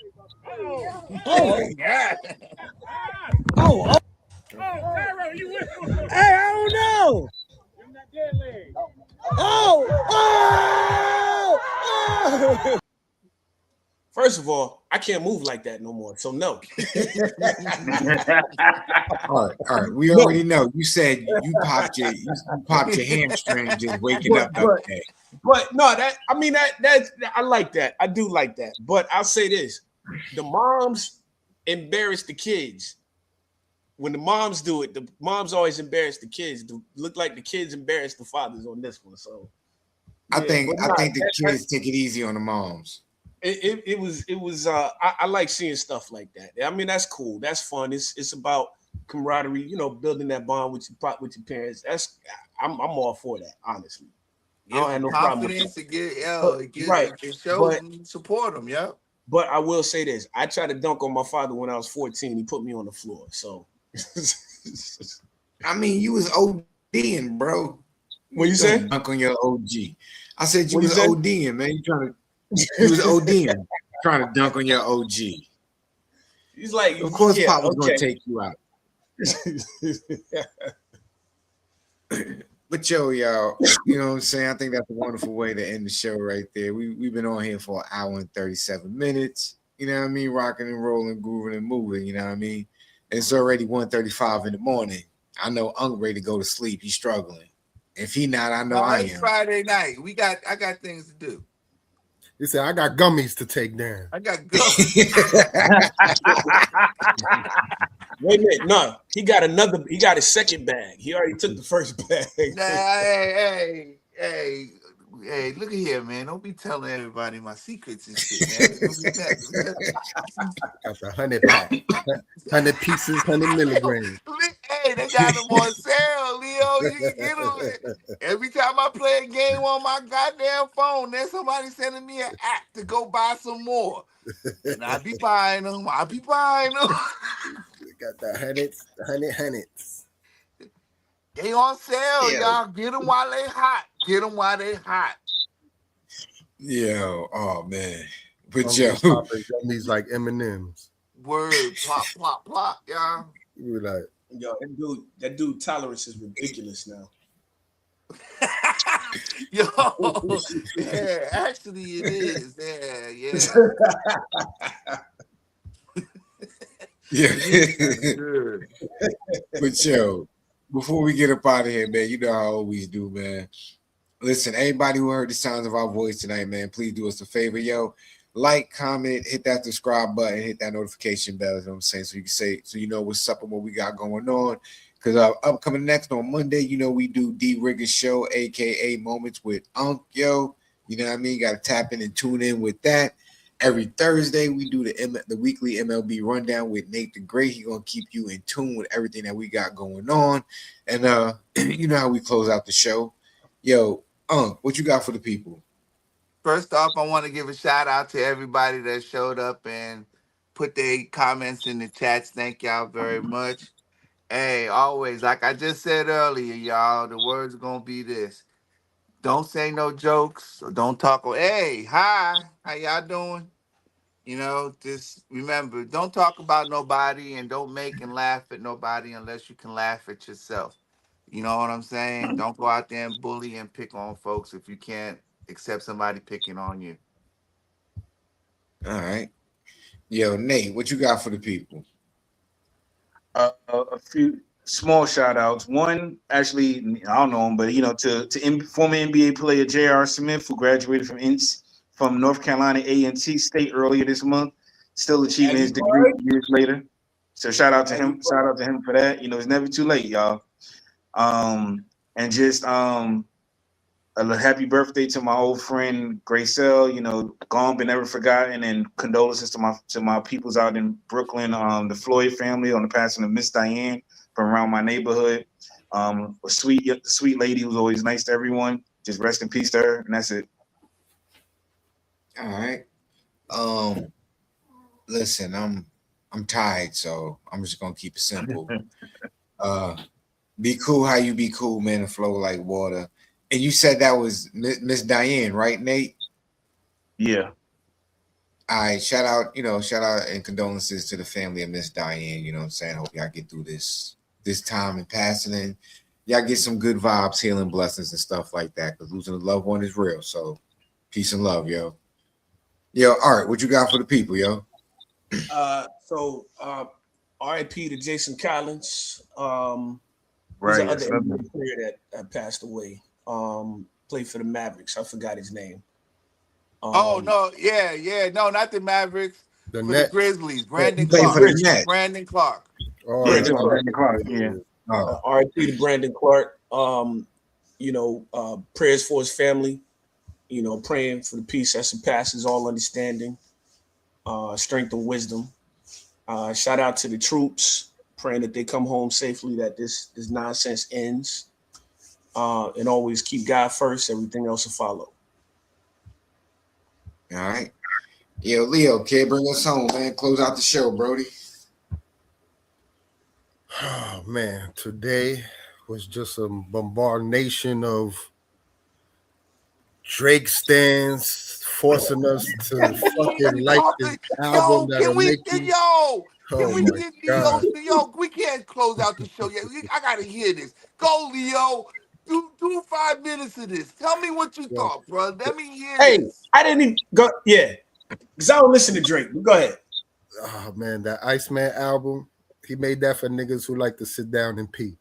Oh! Yeah. Oh! Hey, I don't know! Oh! Oh! Oh! First of all, I can't move like that no more. So no. All right. We already know. You said you popped your hamstring just waking up the other day. But no, that's I like that. I do like that. But I'll say this: the moms embarrass the kids. When the moms do it, the moms always embarrass the kids. Look like the kids embarrass the fathers on this one. So I think the kids take it easy on the moms. It was I like seeing stuff like that. I mean, that's cool. That's fun. It's about camaraderie, you know, building that bond with your parents. I'm all for that, honestly. I Give don't have them no problem with confidence that. it shows them support them, yeah. But I will say this: I tried to dunk on my father when I was 14. He put me on the floor. So, I mean, you was ODing, bro. What you say? Dunk on your OG. I said you What you was say? ODing, man. You was ODing, trying to dunk on your OG. He's like, of course, yeah, Pop was okay. gonna take you out. But y'all, you know what I'm saying? I think that's a wonderful way to end the show right there. We've been on here for an hour and 37 minutes. You know what I mean? Rocking and rolling, grooving and moving. You know what I mean? It's already 1:35 in the morning. I know Unc ready to go to sleep. He's struggling. If he not, I know No, I it's am. Friday night. I got things to do. He said, I got gummies to take down. I got gummies. Wait a minute, no, he got a second bag. He already took the first bag. Nah, hey, look at here, man. Don't be telling everybody my secrets and shit, man. Got the 100 pack. 100 pieces, 100 milligrams. Hey, they got them on sale, Leo. You can get them. Every time I play a game on my goddamn phone, there's somebody sending me an app to go buy some more. And I be buying them. Got the hundreds. They on sale, Yeah. y'all. Get them while they hot. Yo, oh man. But Gummies like M&M's. Word, plop, plop, plop, y'all. You were like, yo, that dude tolerance is ridiculous now. Yo, yeah, actually it is. Yeah. But yo, before we get up out of here, man, you know how I always do, man. Listen, everybody who heard the sounds of our voice tonight, man, please do us a favor, yo. Like, comment, hit that subscribe button, hit that notification bell, you know what I'm saying? So you can say, so you know what's up and what we got going on. Because upcoming next on Monday, you know, we do D Riggers Show, aka Moments with Unc, yo. You know what I mean? You got to tap in and tune in with that. Every Thursday, we do the weekly MLB rundown with Nate the Great. He's gonna keep you in tune with everything that we got going on. And you know how we close out the show. Yo, what you got for the people? First off, I want to give a shout out to everybody that showed up and put their comments in the chats. Thank y'all very much. Hey, always, like I just said earlier, y'all, the word's gonna be this. Don't say no jokes or don't talk. Hey, hi, how y'all doing? You know, just remember, don't talk about nobody and don't make and laugh at nobody unless you can laugh at yourself. You know what I'm saying? Don't go out there and bully and pick on folks if you can't accept somebody picking on you. All right. Yo, Nate, what you got for the people? A small shout outs. One, actually, I don't know him, but to former NBA player J.R. Smith, who graduated from North Carolina A&T State earlier this month, still achieving his degree years later. So shout out to him. Shout out to him for that. It's never too late, y'all. And just a happy birthday to my old friend Gracel, gone but never forgotten, and condolences to my peoples out in Brooklyn, the Floyd family on the passing of Miss Diane from around my neighborhood. A sweet lady who's always nice to everyone. Just rest in peace to her, and that's it. All right. Listen, I'm tired, so I'm just gonna keep it simple. Be cool how you be cool, man, and flow like water. And you said that was Miss Diane, right, Nate? Yeah. All right, shout out and condolences to the family of Miss Diane. You know what I'm saying? Hope y'all get through this time and passing, and y'all get some good vibes, healing blessings and stuff like that. Because losing a loved one is real. So peace and love, yo. Yo, all right, what you got for the people, yo? So R.I.P. to Jason Collins. Right, there's another player that passed away. Played for the Mavericks. I forgot his name. No, not the Mavericks. The For Nets. the Grizzlies. Brandon Played Clark. for the Nets. Brandon Clark. Oh, Brandon Clark. Yeah. R.I.P. to Brandon Clark. Prayers for his family. Praying for the peace that surpasses all understanding, strength and wisdom. Shout out to the troops, praying that they come home safely, that this nonsense ends, and always keep God first. Everything else will follow. All right. Yo, Leo, kid, bring us home, man. Close out the show, Brody. Oh man, today was just a bombardation of Drake stands forcing us to fucking like this album that'll make you. Leo, we can't close out the show yet. I gotta hear this. Go, Leo. Do 5 minutes of this. Tell me what you thought, bro. Let me hear this. I didn't even go. Yeah, because I don't listen to Drake. Go ahead. Oh man, that Iceman album, he made that for niggas who like to sit down and pee.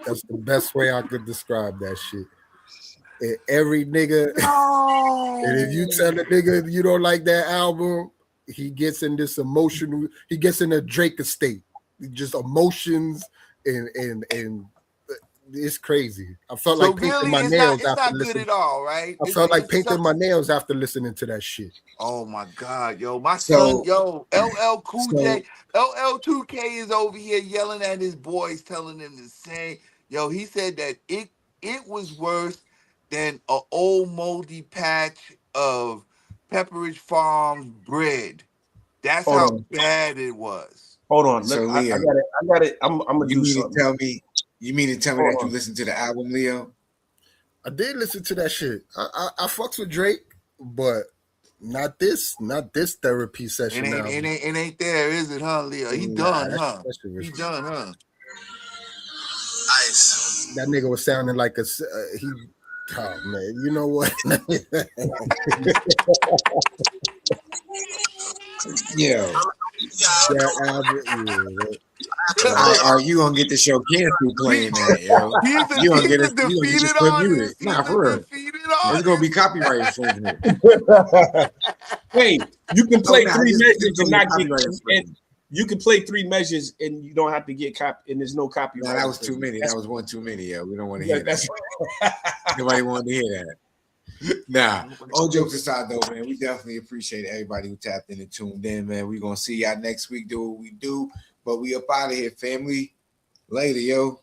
That's the best way I could describe that shit. And every nigga, and if you tell a nigga you don't like that album, he gets in this emotional, he gets in a Drake state. Just emotions and it's crazy. I felt like painting my nails after listening. Good at all, right? I felt like painting my nails after listening to that shit. Oh my God, yo, my son, LL Cool J, LL2K is over here yelling at his boys, telling them to say, yo, he said that it was worse than an old moldy patch of Pepperidge Farms bread. That's how bad it was. Hold on. So Leo, I got it. I'm gonna do something. You mean to tell me that you listened to the album, Leo? I did listen to that shit. I fucks with Drake, but not this therapy session. It ain't there, is it, huh, Leo? He done, huh? He done, huh? Ice. That nigga was sounding like he. Oh man, you know what? Yeah. Are you gonna get the show canceled playing that, yo? You gonna get us muted? Nah, for real. It's gonna be copyright infringement. Hey, you can play 3 measures and not get. You can play 3 measures and you don't have to get and there's no copyright. No, that was too many. That was one too many, yo. We don't want to hear that. Nobody wanted to hear that. Nah, all jokes aside though, man, we definitely appreciate everybody who tapped in and tuned in, man. We're gonna see y'all next week, do what we do, but we up out of here, family. Later, yo.